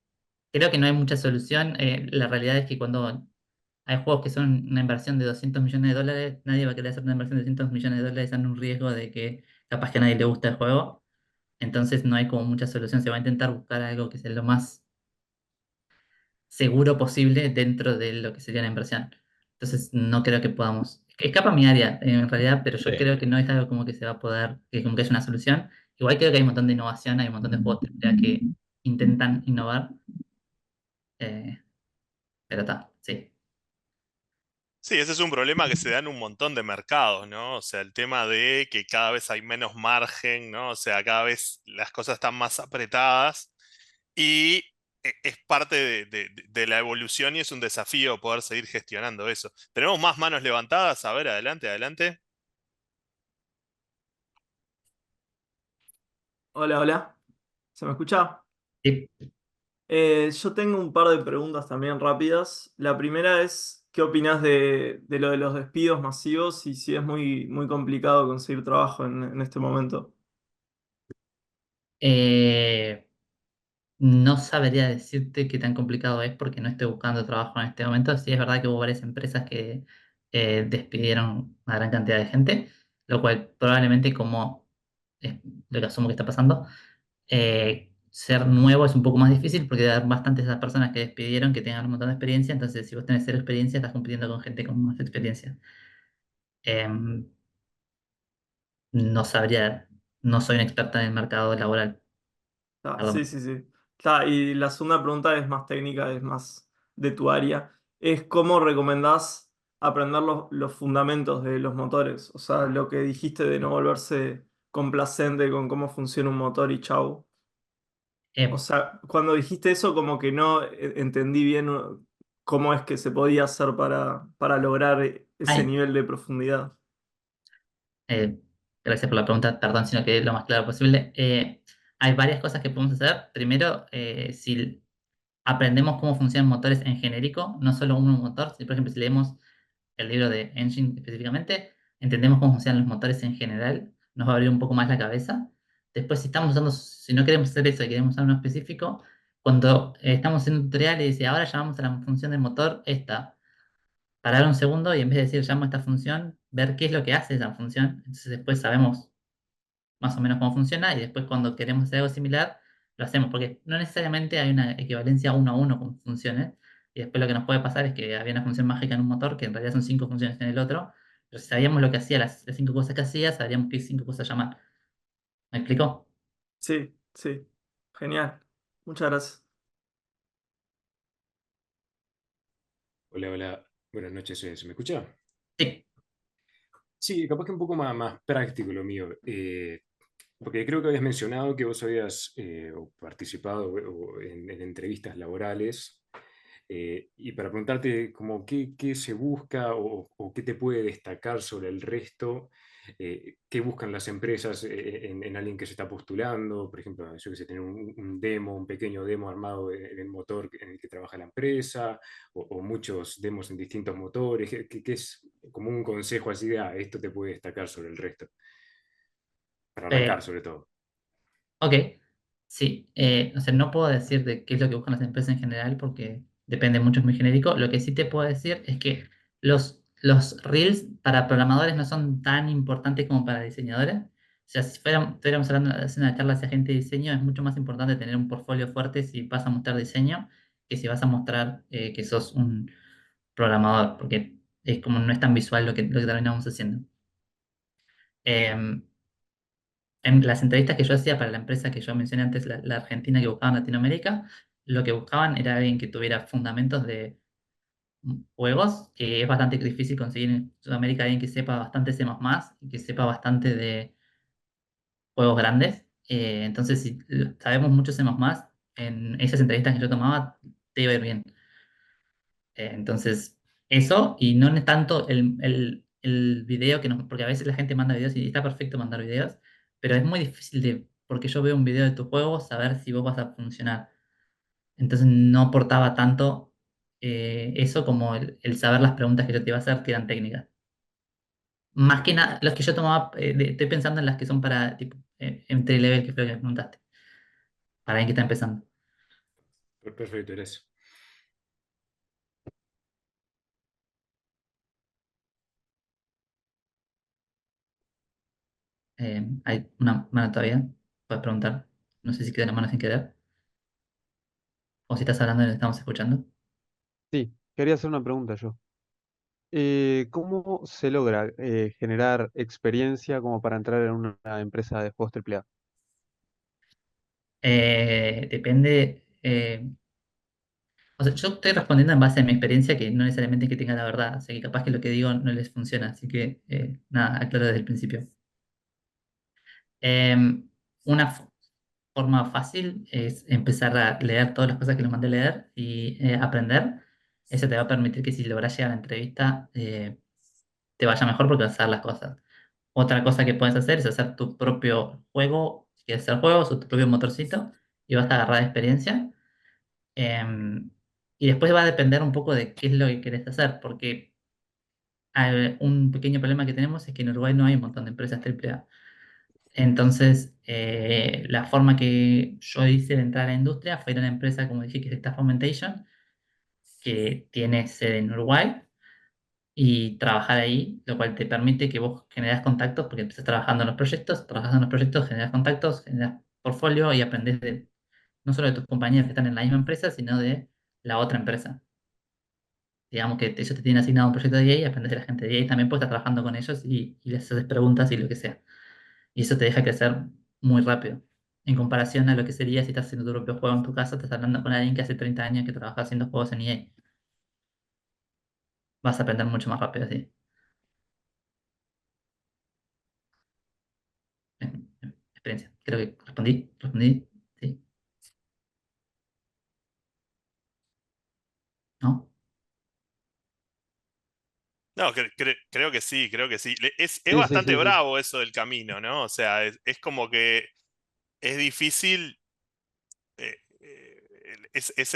Creo que no hay mucha solución. La realidad es que cuando hay juegos que son una inversión de 200 millones de dólares, nadie va a querer hacer una inversión de 200 millones de dólares en un riesgo de que capaz que a nadie le gusta el juego. Entonces no hay como mucha solución. Se va a intentar buscar algo que sea lo más seguro posible dentro de lo que sería la inversión. Entonces no creo que podamos. Escapa mi área en realidad, pero yo sí, creo que no es algo como que se va a poder, que como que haya una solución. Igual creo que hay un montón de innovación, hay un montón de juegos AAA que intentan innovar, eh, pero está, sí. Sí, ese es un problema que se da en un montón de mercados, ¿no? O sea, el tema de que cada vez hay menos margen, ¿no? O sea, cada vez las cosas están más apretadas y es parte de la evolución y es un desafío poder seguir gestionando eso. Tenemos más manos levantadas. A ver, adelante, adelante. Hola, hola. ¿Se me escucha? Sí. Yo tengo un par de preguntas también rápidas. La primera es, ¿qué opinas de lo de los despidos masivos y si es muy complicado conseguir trabajo en este momento? Eh, no sabría decirte qué tan complicado es porque no estoy buscando trabajo en este momento. Sí es verdad que hubo varias empresas que despidieron una gran cantidad de gente, lo cual probablemente como es lo que asumo que está pasando, ser nuevo es un poco más difícil porque hay bastantes de esas personas que despidieron que tengan un montón de experiencia, entonces si vos tenés cero experiencia estás compitiendo con gente con más experiencia. Em, no sabría, no soy un experta en el mercado laboral, Sí, perdón. sí, sí. Y la segunda pregunta es más técnica, es más de tu área. Es cómo recomendás aprender los fundamentos de los motores. O sea, lo que dijiste de no volverse complacente con cómo funciona un motor y chau. O Eh, sea, cuando dijiste eso, como que no entendí bien cómo es que se podía hacer para lograr ese hay, nivel de profundidad. eh, Gracias por la pregunta, perdón si no quedé lo más claro posible. Hay varias cosas que podemos hacer. Primero, si aprendemos cómo funcionan motores en genérico, no solo un motor, si por ejemplo si leemos el libro de Engine específicamente, entendemos cómo funcionan los motores en general, nos va a abrir un poco más la cabeza. Después, si estamos usando, si no queremos hacer eso y queremos usar uno específico, Cuando estamos haciendo un tutorial y dice, ahora llamamos a la función del motor esta, parar un segundo y en vez de decir llamo a esta función, ver qué es lo que hace esa función. Entonces después sabemos más o menos cómo funciona y después cuando queremos hacer algo similar, lo hacemos, porque no necesariamente hay una equivalencia uno a uno con funciones. Y después lo que nos puede pasar es que había una función mágica en un motor que en realidad son cinco funciones en el otro. Pero si sabíamos lo que hacía, las cinco cosas que hacía, sabríamos qué cinco cosas llamar. ¿Me explicó? Sí, sí. Genial. Muchas gracias. Hola, hola. Buenas noches. ¿Se me escucha? Sí. Sí, capaz que un poco más práctico lo mío. Porque creo que habías mencionado que vos habías o participado en entrevistas laborales. Y para preguntarte como qué se busca o qué te puede destacar sobre el resto, qué buscan las empresas en alguien que se está postulando, por ejemplo, yo que sé, tener un demo, un pequeño demo armado en el motor en el que trabaja la empresa, o muchos demos en distintos motores, que es como un consejo así de, esto te puede destacar sobre el resto, para arrancar Eh, sobre todo. ok. Sí. O sea, no puedo decir de qué es lo que buscan las empresas en general porque depende mucho, es muy genérico. Lo que sí te puedo decir es que los reels para programadores no son tan importantes como para diseñadores. O sea, si estuviéramos hablando de hacer una charla hacia gente de diseño, es mucho más importante tener un portfolio fuerte si vas a mostrar diseño que si vas a mostrar que sos un programador, porque es como no es tan visual lo que terminamos haciendo. Em, en las entrevistas que yo hacía para la empresa que yo mencioné antes, la Argentina que buscaba en Latinoamérica, lo que buscaban era alguien que tuviera fundamentos de juegos, que es bastante difícil conseguir en Sudamérica alguien que sepa bastante C++ y que sepa bastante de juegos grandes. Entonces, si sabemos mucho C++, en esas entrevistas que yo tomaba, te iba a ir bien. Entonces, eso, y no es tanto el video que nos, porque a veces la gente manda videos y está perfecto mandar videos, pero es muy difícil porque yo veo un video de tu juego, saber si vos vas a funcionar. Entonces no aportaba tanto eso como el saber las preguntas que yo te iba a hacer, que eran técnicas. Más que nada, los que yo tomaba, estoy pensando en las que son para tipo, entry level, que fue lo que me preguntaste, para alguien que está empezando. Perfecto, gracias. Hay una mano todavía, puedes preguntar. No sé si queda la mano sin querer. O si estás hablando y lo estamos escuchando. Sí, quería hacer una pregunta yo. ¿Cómo se logra generar experiencia como para entrar en una empresa de juegos AAA? Depende. O sea, yo estoy respondiendo en base a mi experiencia, que no necesariamente es que tenga la verdad. O sea, que capaz que lo que digo no les funciona. Así que, nada, aclaro desde el principio. Una forma fácil es empezar a leer todas las cosas que les mandé leer y aprender. Eso te va a permitir que si logras llegar a la entrevista, te vaya mejor porque vas a saber las cosas. Otra cosa que puedes hacer es hacer tu propio juego, si quieres hacer juegos o tu propio motorcito, y vas a agarrar experiencia. Em, y después va a depender un poco de qué es lo que querés hacer, porque un pequeño problema que tenemos es que en Uruguay no hay un montón de empresas AAA. Entonces, la forma que yo hice de entrar a la industria fue ir a una empresa, como dije, que es Staff Augmentation, que tiene sede en Uruguay, y trabajar ahí, lo cual te permite que vos generas contactos, porque empezás trabajando en los proyectos, trabajas en los proyectos, generas contactos, generas portfolio y aprendes no solo de tus compañeros que están en la misma empresa, sino de la otra empresa. Digamos que ellos te tienen asignado un proyecto de EA y aprendes de la gente de EA y también puedes estar trabajando con ellos y les haces preguntas y lo que sea. Y eso te deja crecer muy rápido. En comparación a lo que sería si estás haciendo tu propio juego en tu casa, estás hablando con alguien que hace 30 años que trabaja haciendo juegos en EA. Vas a aprender mucho más rápido así. Experiencia. Creo que respondí, sí, ¿no? No, creo que sí, creo que sí. Es Sí, sí, bastante sí, sí. bravo eso del camino, ¿no? O sea, es como que es difícil. Es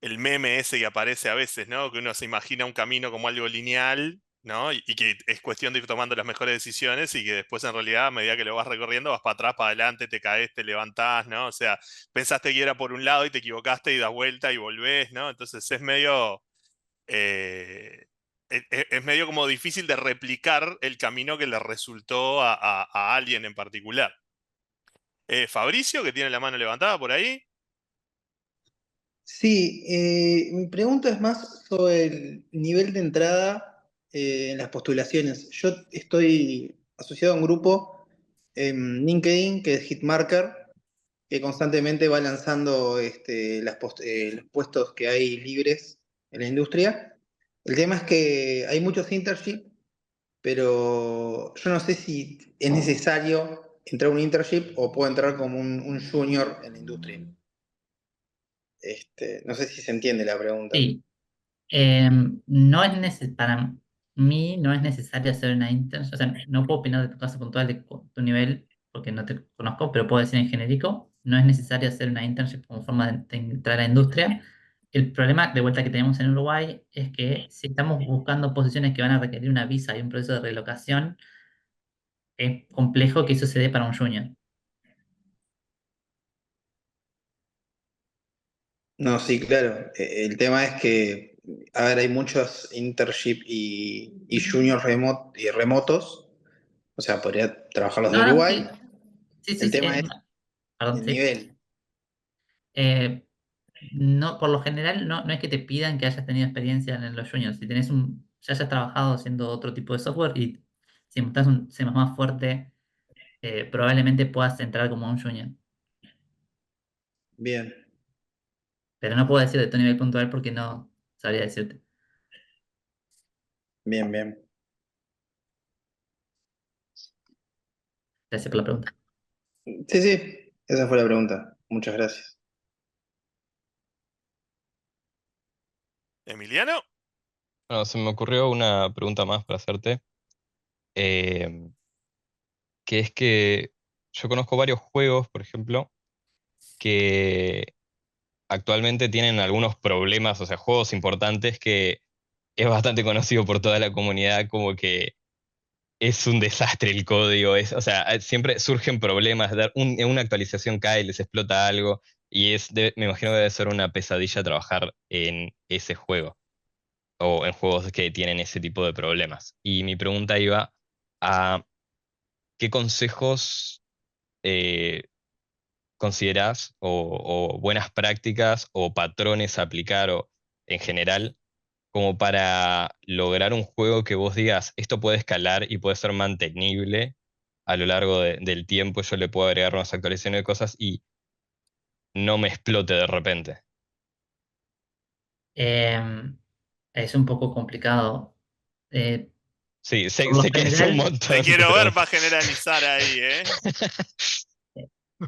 el meme ese que aparece a veces, ¿no? Que uno se imagina un camino como algo lineal ¿no? Y que es cuestión de ir tomando las mejores decisiones y que después en realidad a medida que lo vas recorriendo vas para atrás, para adelante, te caes, te levantás, ¿no? O sea, pensaste que era por un lado y te equivocaste y das vuelta y volvés, ¿no? Entonces es medio, es medio como difícil de replicar el camino que le resultó a alguien en particular. Fabricio, que tiene la mano levantada por ahí. Sí, mi pregunta es más sobre el nivel de entrada en las postulaciones. Yo estoy asociado a un grupo en LinkedIn que es Hitmarker, que constantemente va lanzando los puestos que hay libres en la industria. El tema es que hay muchos internships, pero yo no sé si es necesario entrar a un internship o puedo entrar como un junior en la industria. No sé si se entiende la pregunta. Sí, no es para mí no es necesario hacer una internship, o sea, no puedo opinar de tu caso puntual de tu nivel porque no te conozco, pero puedo decir en genérico, no es necesario hacer una internship como forma de entrar a la industria. El problema de vuelta que tenemos en Uruguay es que si estamos buscando posiciones que van a requerir una visa y un proceso de relocación, es complejo que eso se dé para un junior. No, sí, claro. El tema es que, a ver, hay muchos internship y juniors y remotos. O sea, podría trabajarlos de No, no, Uruguay. sí, sí, sí, El sí, tema es perdón, el sí. nivel. No, por lo general no es que te pidan que hayas tenido experiencia en los juniors. Si tenés ya hayas trabajado haciendo otro tipo de software y si mostrás un C++ fuerte, probablemente puedas entrar como un junior. Bien, Pero no puedo decir de tu nivel puntual porque no sabría decirte. bien, bien. Gracias por la pregunta. Sí, sí, esa fue la pregunta. Muchas gracias. Emiliano. Bueno, se me ocurrió una pregunta más para hacerte, eh, que es que yo conozco varios juegos, por ejemplo, que actualmente tienen algunos problemas, o sea, juegos importantes que es bastante conocido por toda la comunidad como que es un desastre el código, o sea, siempre surgen problemas, en una actualización cae, les explota algo, y me imagino que debe ser una pesadilla trabajar en ese juego, o en juegos que tienen ese tipo de problemas. Y mi pregunta iba a ¿qué consejos eh, considerás o buenas prácticas o patrones a aplicar o en general como para lograr un juego que vos digas, esto puede escalar y puede ser mantenible a lo largo del tiempo, yo le puedo agregar unas actualizaciones de cosas y no me explote de repente? Eh, es un poco complicado. Eh, Sí, por lo sé que es un general, Te montón, quiero pero... ver para generalizar ahí, ¿eh?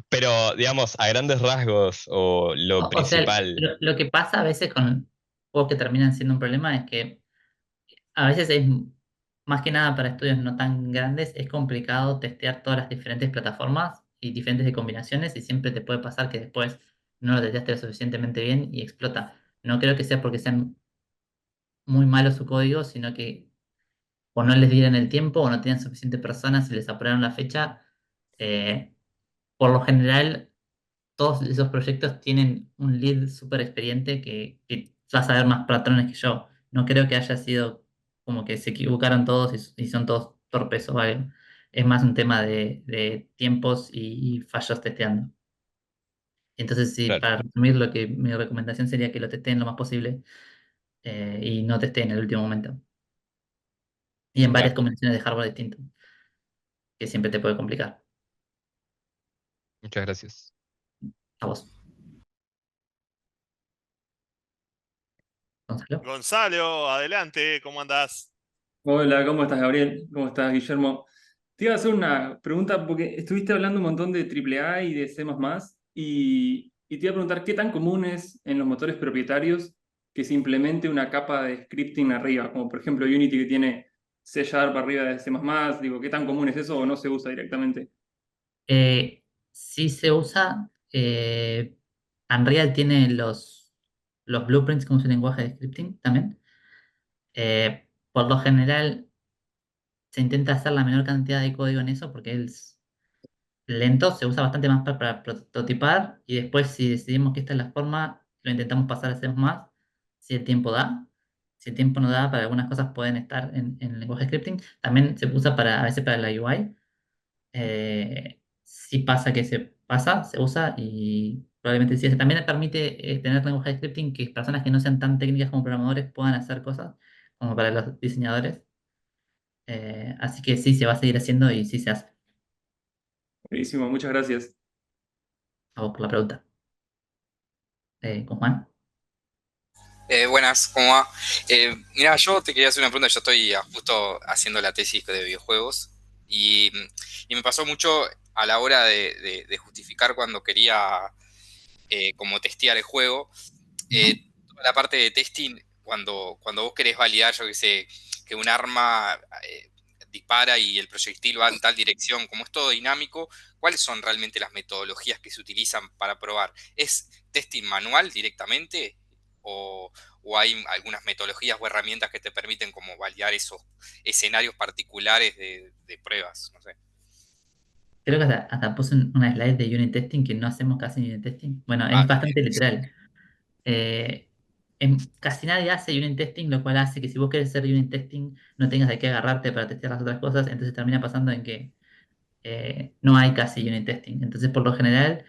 Pero, digamos, a grandes rasgos o lo o sea, principal. lo que pasa a veces con juegos que terminan siendo un problema es que a veces es, más que nada para estudios no tan grandes, es complicado testear todas las diferentes plataformas y diferentes de combinaciones y siempre te puede pasar que después no lo testeaste lo suficientemente bien y explota. No creo que sea porque sean muy malos su código, sino que o no les dieron el tiempo o no tenían suficientes personas y les apuraron la fecha. Eh, por lo general, todos esos proyectos tienen un lead súper experiente que va a saber más patrones que yo. No creo que haya sido como que se equivocaron todos y son todos torpes o algo. Es más un tema de tiempos y fallos testeando. Entonces, sí, Claro, para resumir, mi recomendación sería que lo testeen lo más posible y no testeen en el último momento. Y en varias claro. combinaciones de hardware distintos, que siempre te puede complicar. Muchas gracias. A vos, Gonzalo. Gonzalo, adelante, ¿cómo andás? Hola, ¿cómo estás, Gabriel? ¿Cómo estás, Guillermo? Te iba a hacer una pregunta porque estuviste hablando un montón de AAA y de C++ y te iba a preguntar qué tan común es en los motores propietarios que se implemente una capa de scripting arriba, como por ejemplo Unity que tiene C Sharp arriba de C++, digo, ¿qué tan común es eso o no se usa directamente? Sí se usa. Unreal tiene los blueprints como su lenguaje de scripting también. Por lo general, se intenta hacer la menor cantidad de código en eso porque es lento, se usa bastante más para prototipar y después si decidimos que esta es la forma, lo intentamos pasar a C++, si el tiempo da. Si el tiempo no da, para algunas cosas pueden estar en el lenguaje scripting. También se usa a veces para la UI. Si pasa que se pasa, se usa y probablemente sí. También permite tener lenguaje de scripting que personas que no sean tan técnicas como programadores puedan hacer cosas, como para los diseñadores. Así que sí, se va a seguir haciendo y sí se hace. Buenísimo, muchas gracias. A vos por la pregunta. ¿Con Juan? Buenas, ¿cómo va? Mira, yo te quería hacer una pregunta. Yo estoy justo haciendo la tesis de videojuegos y, y me pasó mucho a la hora de justificar cuando quería como testear el juego. Toda la parte de testing, cuando vos querés validar, yo que sé, que un arma dispara y el proyectil va en tal dirección, como es todo dinámico, ¿cuáles son realmente las metodologías que se utilizan para probar? ¿Es testing manual directamente? ¿O hay algunas metodologías o herramientas que te permiten como validar esos escenarios particulares de pruebas? No sé. Creo que hasta puse una slide de unit testing que no hacemos casi unit testing. Bueno, Ah, es bastante literal. Eh, Casi nadie hace unit testing, lo cual hace que si vos querés hacer unit testing no tengas de qué agarrarte para testear las otras cosas, entonces termina pasando en que no hay casi unit testing. Entonces, por lo general,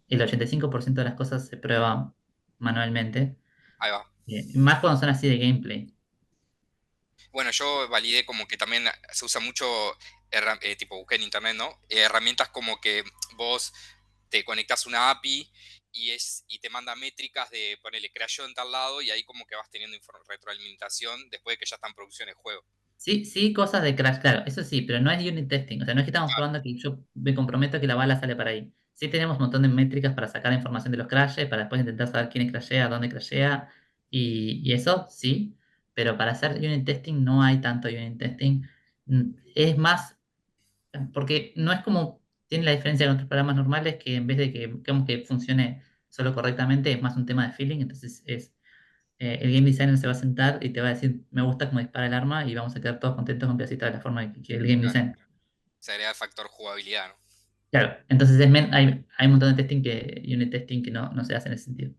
el 85% de las cosas se prueban manualmente, ahí va. más cuando son así de gameplay. Bueno, yo validé como que también se usa mucho, tipo busqué en internet, ¿no? Herramientas como que vos te conectas una API y te manda métricas de ponerle creación en tal lado y ahí como que vas teniendo retroalimentación después de que ya está en producción el juego. Sí, sí, cosas de crash, claro, eso sí, pero no es unit testing, o sea, no es que estamos probando que yo me comprometo que la bala sale para ahí. Sí tenemos un montón de métricas para sacar información de los crashes, para después intentar saber quién crashea, dónde crashea, y eso sí, pero para hacer unit testing no hay tanto unit testing. Es más, porque no es como, tiene la diferencia con otros programas normales que en vez de que digamos que funcione solo correctamente, es más un tema de feeling, entonces el game designer se va a sentar y te va a decir, me gusta cómo dispara el arma y vamos a quedar todos contentos con que así está la forma que el game Claro, design. se agrega el factor jugabilidad, ¿no? Claro, entonces hay un montón de testing unit testing que no se hace en ese sentido.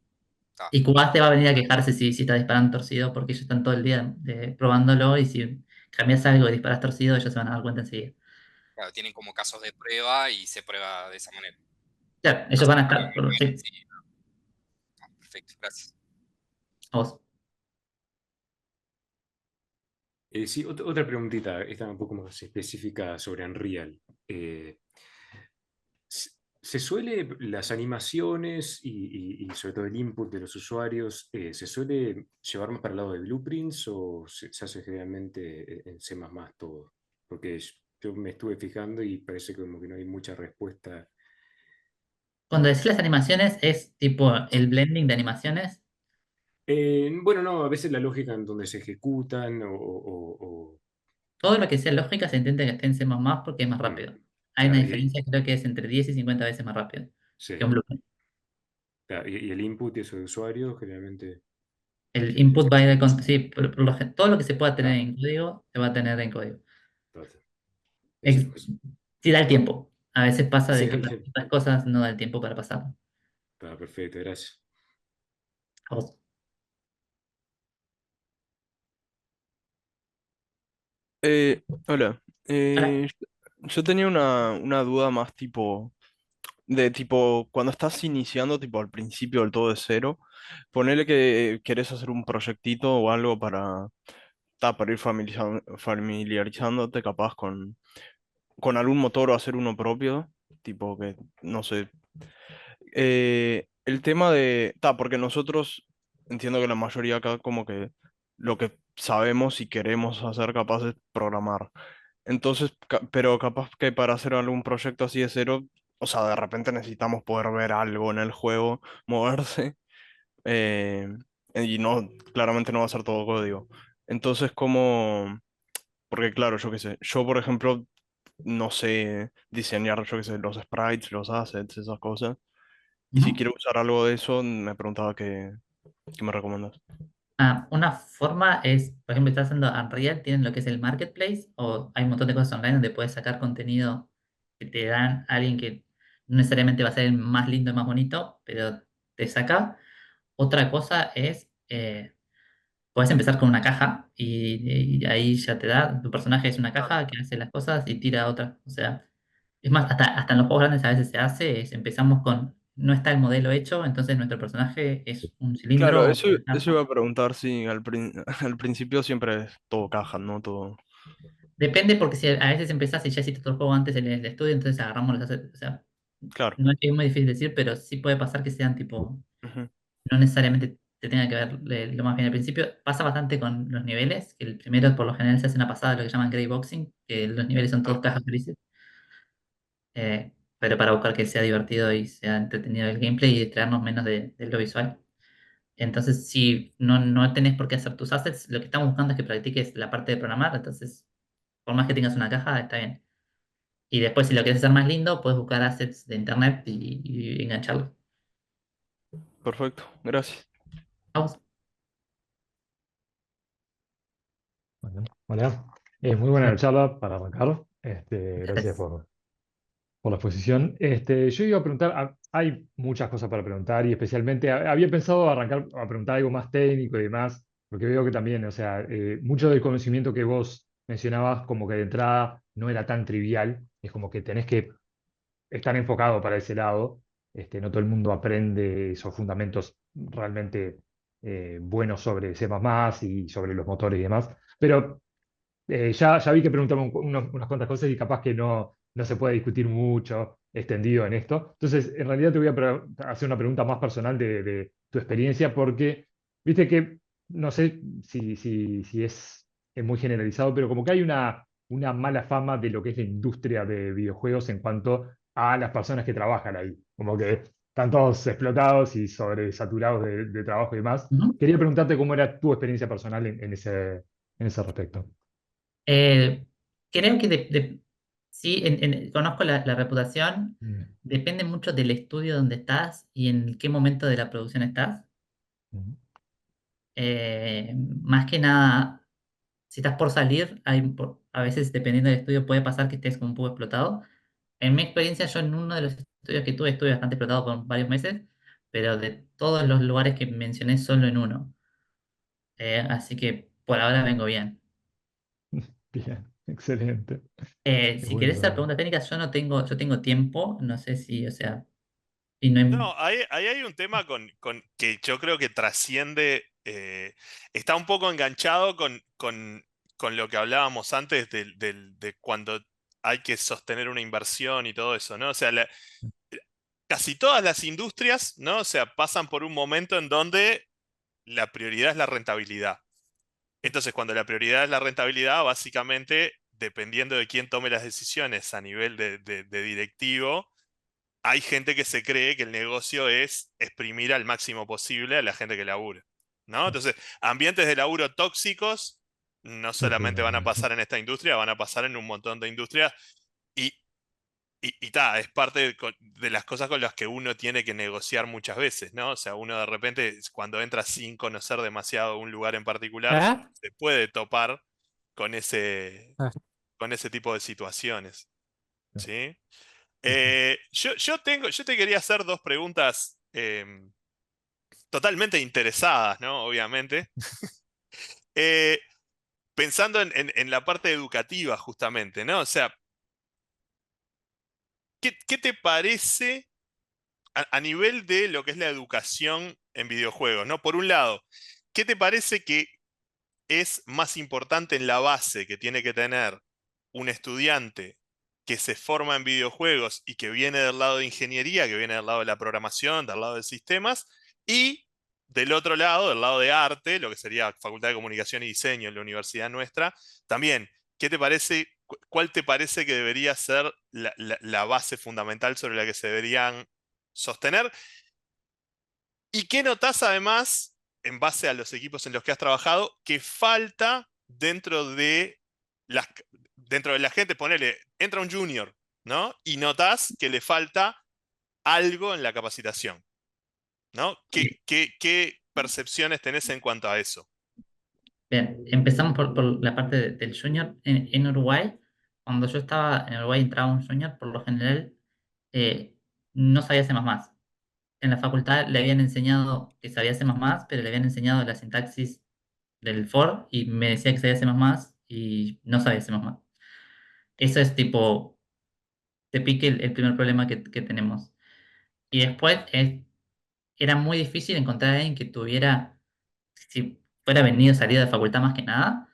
Está. Y Cubase te va a venir a quejarse si estás disparando torcido porque ellos están todo el día probándolo y si cambias algo y disparas torcido, ellos se van a dar cuenta enseguida. Claro, tienen como casos de prueba y se prueba de esa manera. Claro, No ellos se van a prueba estar, manual en sí, sí. Ah, perfecto, gracias. a vos. Sí, otra preguntita, esta un poco más específica sobre Unreal. ¿Se suele, las animaciones y sobre todo el input de los usuarios, se suele llevar más para el lado de blueprints o se hace generalmente en C++ todo? Porque yo me estuve fijando y parece como que no hay mucha respuesta. Cuando decís las animaciones, es tipo el blending de animaciones. Bueno, no, a veces la lógica en donde se ejecutan Todo lo que sea lógica se intenta que esté en C++ porque es más mm, rápido. Hay una claro, diferencia, creo que es entre 10 y 50 veces más rápido que sí, un blueprint. claro, y el input y eso de usuario generalmente El es input va a ir sí, todo lo que se pueda tener ah, en código se va a tener en código. trata. Ex- Eso. Si da el tiempo. A veces pasa Sí, de que para ciertas cosas no da el tiempo para pasarlo. perfecto, gracias. A vos. Hola. Hola. Yo tenía una duda más tipo, de tipo, cuando estás iniciando, tipo al principio del todo de cero, ponele que querés hacer un proyectito o algo para ir familiarizándote capaz con algún motor o hacer uno propio, tipo que, no sé. El tema porque nosotros entiendo que la mayoría acá como que lo que sabemos y queremos hacer capaz es programar. Entonces, pero capaz que para hacer algún proyecto así de cero, o sea, de repente necesitamos poder ver algo en el juego, moverse, eh, y no, claramente no va a ser todo código. Entonces, como, porque claro, yo qué sé, yo por ejemplo no sé diseñar, yo qué sé, los sprites, los assets, esas cosas. Y si Ujú. quiero usar algo de eso, me preguntaba qué me recomiendas. Una forma es, por ejemplo, estás haciendo Unreal, tienen lo que es el marketplace, o hay un montón de cosas online donde puedes sacar contenido que te dan a alguien que no necesariamente va a ser el más lindo, el más bonito, pero te saca. Otra cosa es, puedes empezar con una caja y ahí ya te da, tu personaje es una caja que hace las cosas y tira otras. O sea, es más, hasta en los juegos grandes a veces se hace, empezamos con, no está el modelo hecho, entonces nuestro personaje es un Claro, cilindro o una eso caja. iba a preguntar, si al principio siempre es todo caja, ¿no? Todo. Depende porque si a veces empezás y ya hiciste todo el juego antes en el estudio, entonces agarramos los assets. O sea, Claro. no es muy difícil decir, pero sí puede pasar que sean tipo, Ujú. no necesariamente te tenga que ver lo más bien al principio. Pasa bastante con los niveles, que el primero por lo general se hace una pasada, lo que llaman gray boxing, que los niveles son todos cajas grises, pero para buscar que sea divertido y sea entretenido el gameplay y distraernos menos de lo visual. Entonces, si no tenés por qué hacer tus assets, lo que estamos buscando es que practiques la parte de programar, entonces, por más que tengas una caja, está bien. Y después, si lo quieres hacer más lindo, puedes buscar assets de internet y engancharlo. Perfecto, gracias. Vamos. Bueno, hola. Muy buena la charla para arrancar. Gracias Gracias. por la exposición. Yo iba a preguntar, hay muchas cosas para preguntar y especialmente había pensado arrancar a preguntar algo más técnico y demás, porque veo que también, o sea, mucho del conocimiento que vos mencionabas como que de entrada no era tan trivial, es como que tenés que estar enfocado para ese lado. No todo el mundo aprende esos fundamentos realmente buenos sobre C++ y sobre los motores y demás, pero ya vi que preguntamos unas cuantas cosas y capaz que no se puede discutir mucho extendido en esto. Entonces, en realidad te voy a hacer una pregunta más personal de tu experiencia, porque viste que, no sé si es muy generalizado, pero como que hay una mala fama de lo que es la industria de videojuegos en cuanto a las personas que trabajan ahí. Como que están todos explotados y sobresaturados de trabajo y demás. Ujú. Quería preguntarte cómo era tu experiencia personal en ese respecto. Eh, Creo que sí, conozco la reputación, Mm, depende mucho del estudio donde estás y en qué momento de la producción estás. mm. Más que nada, si estás por salir, a veces dependiendo del estudio puede pasar que estés como un poco explotado. En mi experiencia, yo en uno de los estudios que tuve estuve bastante explotado por varios meses, pero de todos los lugares que mencioné, solo en uno. Así que por ahora vengo bien. Bien, excelente. Qué Si bueno querés hacer saberlo. preguntas técnicas, yo tengo tiempo, no sé si, o sea, y no hay- No, ahí hay un tema que yo creo que trasciende, está un poco enganchado con lo que hablábamos antes de cuando hay que sostener una inversión y todo eso, ¿no? O sea, casi todas las industrias, ¿no? O sea, pasan por un momento en donde la prioridad es la rentabilidad. Entonces, cuando la prioridad es la rentabilidad, básicamente, dependiendo de quién tome las decisiones a nivel de directivo, hay gente que se cree que el negocio es exprimir al máximo posible a la gente que labura, ¿no? Entonces, ambientes de laburo tóxicos no solamente van a pasar en esta industria, van a pasar en un montón de industrias y, es parte de las cosas con las que uno tiene que negociar muchas veces, ¿no? O sea, uno de repente, cuando entra sin conocer demasiado un lugar en particular, ¿Ah? se puede topar con ese, Ah, con ese tipo de situaciones, ¿sí? Sí, sí. Yo te quería hacer dos preguntas totalmente interesadas, ¿no? Obviamente. Eh, Pensando en la parte educativa, justamente, ¿no? O sea, ¿qué te parece a nivel de lo que es la educación en videojuegos, ¿no? Por un lado, ¿qué te parece que es más importante en la base que tiene que tener un estudiante que se forma en videojuegos y que viene del lado de ingeniería, que viene del lado de la programación, del lado de sistemas, y del otro lado, del lado de arte, lo que sería Facultad de Comunicación y Diseño en la universidad nuestra, también, ¿qué te parece, cuál te parece que debería ser la base fundamental sobre la que se deberían sostener? ¿Y qué notas además, en base a los equipos en los que has trabajado, que falta las, dentro de la gente? Ponele, entra un junior, ¿no? Y notas que le falta algo en la capacitación, ¿no? ¿Qué percepciones tenés en cuanto a eso? Bien, empezamos por la parte del junior. En Uruguay, cuando yo estaba en Uruguay entraba un junior, por lo general eh, no sabía C++. En la facultad le habían enseñado que sabía C++, pero le habían enseñado la sintaxis del for y me decía que sabía C++ y no sabía C++. Eso es tipo, te pique el primer problema que tenemos. Y después era muy difícil encontrar a alguien que tuviera, si fuera venido, salido de facultad más que nada,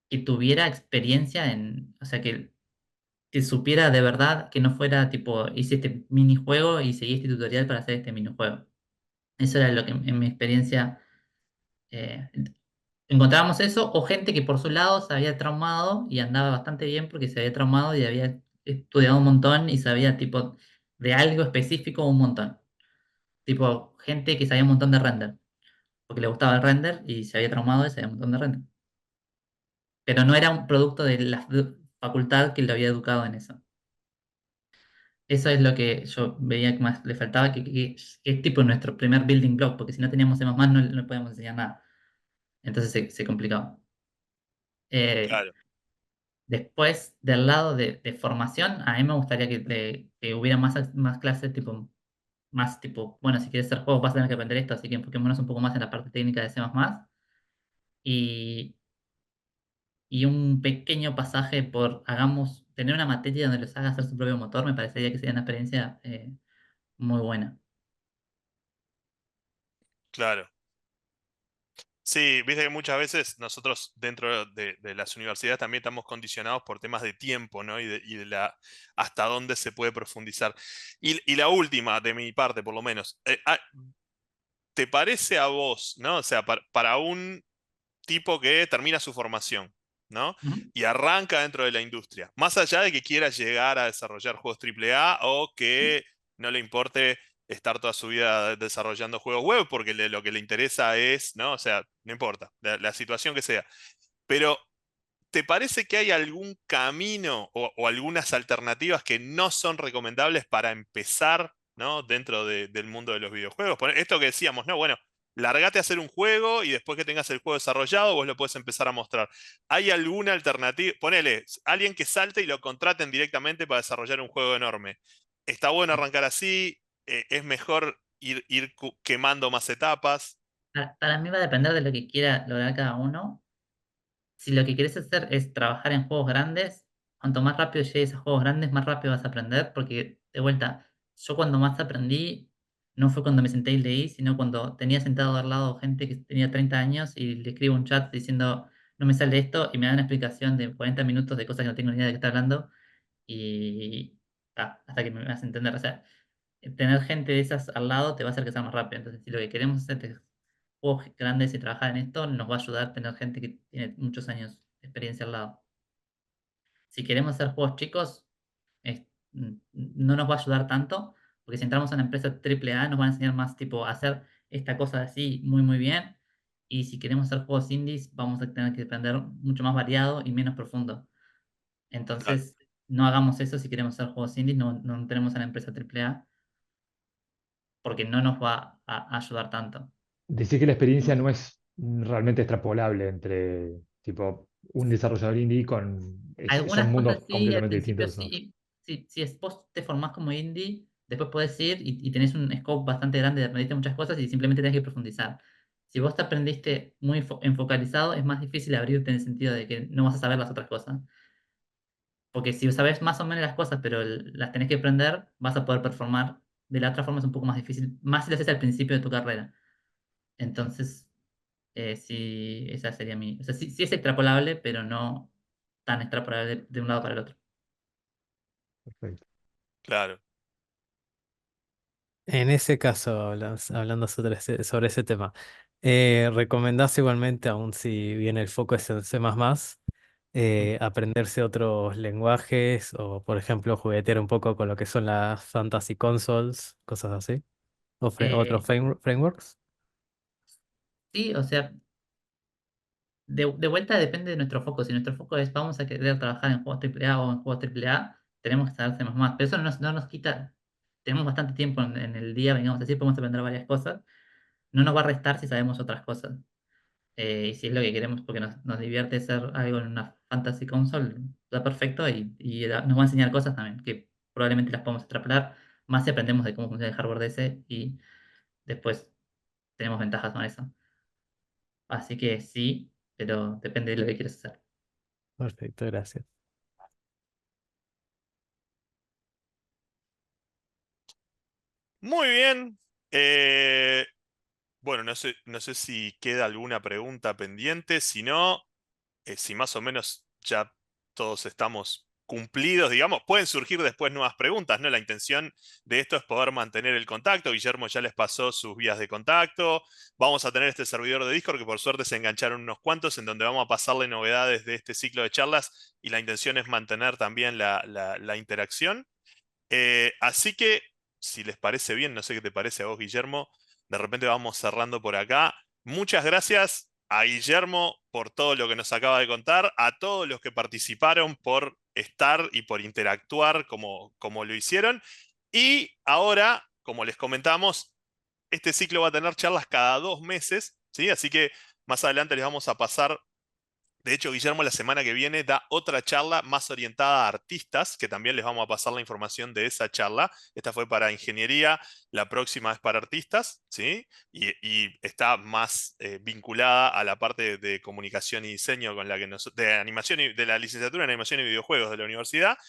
que tuviera experiencia o sea, que supiera de verdad, que no fuera tipo, hice este minijuego y seguí este tutorial para hacer este minijuego. Eso era lo que en mi experiencia eh, encontrábamos eso, o gente que por su lado se había traumado y andaba bastante bien porque se había traumado y había estudiado un montón y sabía tipo de algo específico un montón. Tipo, gente que sabía un montón de render, porque le gustaba el render y se había traumado y sabía un montón de render. Pero no era un producto de la facultad que lo había educado en eso. Eso es lo que yo veía que más le faltaba, que es tipo nuestro primer building block, porque si no teníamos C++, no podíamos enseñar nada. Entonces se complicaba. Eh, Claro, Después, del lado de formación, a mí me gustaría que hubiera más clases, tipo, más tipo, bueno, si quieres hacer juegos vas a tener que aprender esto, así que enfoquémonos un poco más en la parte técnica de C++. Y, y un pequeño pasaje tener una materia donde les haga hacer su propio motor, me parecería que sería una experiencia muy buena. claro. Sí, viste que muchas veces nosotros dentro de las universidades también estamos condicionados por temas de tiempo, ¿no? Y de hasta dónde se puede profundizar. Y la última, de mi parte, por lo menos, ¿te parece a vos, ¿no? O sea, para un tipo que termina su formación, ¿no? Ujú. Y arranca dentro de la industria, más allá de que quiera llegar a desarrollar juegos AAA o que no le importe estar toda su vida desarrollando juegos web, porque lo que le interesa es, ¿no? O sea, no importa, la situación que sea. Pero, ¿te parece que hay algún camino o algunas alternativas que no son recomendables para empezar, ¿no? Dentro del mundo de los videojuegos? Esto que decíamos, ¿no? Bueno, largate a hacer un juego y después que tengas el juego desarrollado, vos lo puedes empezar a mostrar. ¿Hay alguna alternativa? Ponele, alguien que salte y lo contraten directamente para desarrollar un juego enorme. ¿Está bueno arrancar así? ¿Es mejor ir quemando más etapas? Para mí va a depender de lo que quiera lograr cada uno. Si lo que quieres hacer es trabajar en juegos grandes, cuanto más rápido llegues a juegos grandes, más rápido vas a aprender, porque de vuelta, yo cuando más aprendí no fue cuando me senté y leí, sino cuando tenía sentado al lado gente que tenía 30 años y le escribo un chat diciendo, no me sale esto, y me da una explicación de 40 minutos de cosas que no tengo ni idea de qué está hablando, y hasta que me hace entender. O sea, tener gente de esas al lado te va a hacer que sea más rápido. Entonces, si lo que queremos hacer es juegos grandes y trabajar en esto, nos va a ayudar a tener gente que tiene muchos años de experiencia al lado. Si queremos hacer juegos chicos, no nos va a ayudar tanto, porque si entramos a una empresa AAA nos van a enseñar más tipo a hacer esta cosa así muy muy bien, y si queremos hacer juegos indies vamos a tener que aprender mucho más variado y menos profundo. Claro, Entonces, no hagamos eso si queremos hacer juegos indies, no tenemos a la empresa AAA, porque no nos va a ayudar tanto. Decir que la experiencia no es realmente extrapolable entre tipo un desarrollador indie son Algunas cosas mundos sí, al completamente principio distintos, ¿no? sí. Si vos te formás como indie, después podés ir y tenés un scope bastante grande, aprendiste muchas cosas y simplemente tenés que profundizar. Si vos te aprendiste muy enfocalizado, es más difícil abrirte en el sentido de que no vas a saber las otras cosas. Porque si sabes más o menos las cosas, pero las tenés que aprender, vas a poder performar. De la otra forma es un poco más difícil, más si lo haces al principio de tu carrera. Entonces, sí, esa sería mi. O sea, sí, sí es extrapolable, pero no tan extrapolable de un lado para el otro. Perfecto. claro. En ese caso, hablando sobre ese tema, ¿recomendás igualmente, aun si bien el foco es en C++, aprenderse otros lenguajes o, por ejemplo, juguetear un poco con lo que son las fantasy consoles, cosas así? ¿O otros Eh, frameworks? sí, o sea, de vuelta depende de nuestro foco. Si nuestro foco es vamos a querer trabajar en juegos AAA o en juegos AAA, tenemos que saber C++. Pero eso no nos quita, tenemos bastante tiempo en el día, vengamos a decir, podemos aprender varias cosas. no nos va a restar si sabemos otras cosas. Y si es lo que queremos, porque nos divierte ser algo en una fantasy console, está perfecto y nos va a enseñar cosas también, que probablemente las podemos extrapolar, más si aprendemos de cómo funciona el hardware de ese y después tenemos ventajas con eso. Así que sí, pero depende de lo que quieras hacer. Perfecto, gracias. Muy bien. Bueno, no sé si queda alguna pregunta pendiente. Si no, si más o menos ya todos estamos cumplidos, digamos, pueden surgir después nuevas preguntas, ¿no? La intención de esto es poder mantener el contacto. Guillermo ya les pasó sus vías de contacto. Vamos a tener este servidor de Discord que por suerte se engancharon unos cuantos en donde vamos a pasarle novedades de este ciclo de charlas y la intención es mantener también la interacción. Así que, si les parece bien, no sé qué te parece a vos, Guillermo, de repente vamos cerrando por acá. Muchas gracias a Guillermo por todo lo que nos acaba de contar, a todos los que participaron por estar y por interactuar como lo hicieron. Y ahora, como les comentamos, este ciclo va a tener charlas cada 2 meses, ¿sí? Así que más adelante les vamos a pasar. De hecho, Guillermo la semana que viene da otra charla más orientada a artistas, que también les vamos a pasar la información de esa charla. Esta fue para ingeniería, la próxima es para artistas, ¿sí? Y está más vinculada a la parte de comunicación y diseño con la que de animación y de la licenciatura en animación y videojuegos de la universidad.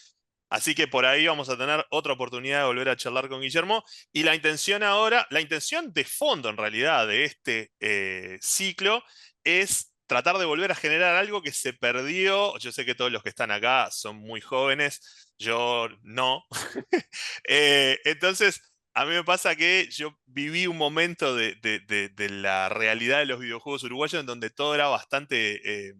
Así que por ahí vamos a tener otra oportunidad de volver a charlar con Guillermo. Y la intención ahora, la intención de fondo en realidad de este ciclo es tratar de volver a generar algo que se perdió. Yo sé que todos los que están acá son muy jóvenes, yo no. Entonces, a mí me pasa que yo viví un momento de la realidad de los videojuegos uruguayos en donde todo era bastante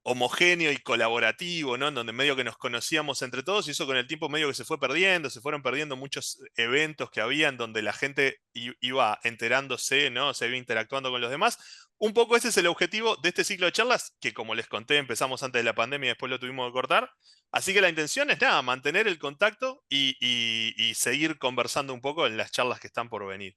homogéneo y colaborativo, ¿no? En donde medio que nos conocíamos entre todos y eso con el tiempo medio que se fue perdiendo, se fueron perdiendo muchos eventos que había en donde la gente iba enterándose, ¿no? Se iba interactuando con los demás. Un poco ese es el objetivo de este ciclo de charlas, que como les conté, empezamos antes de la pandemia y después lo tuvimos que cortar. Así que la intención es nada, mantener el contacto y seguir conversando un poco en las charlas que están por venir.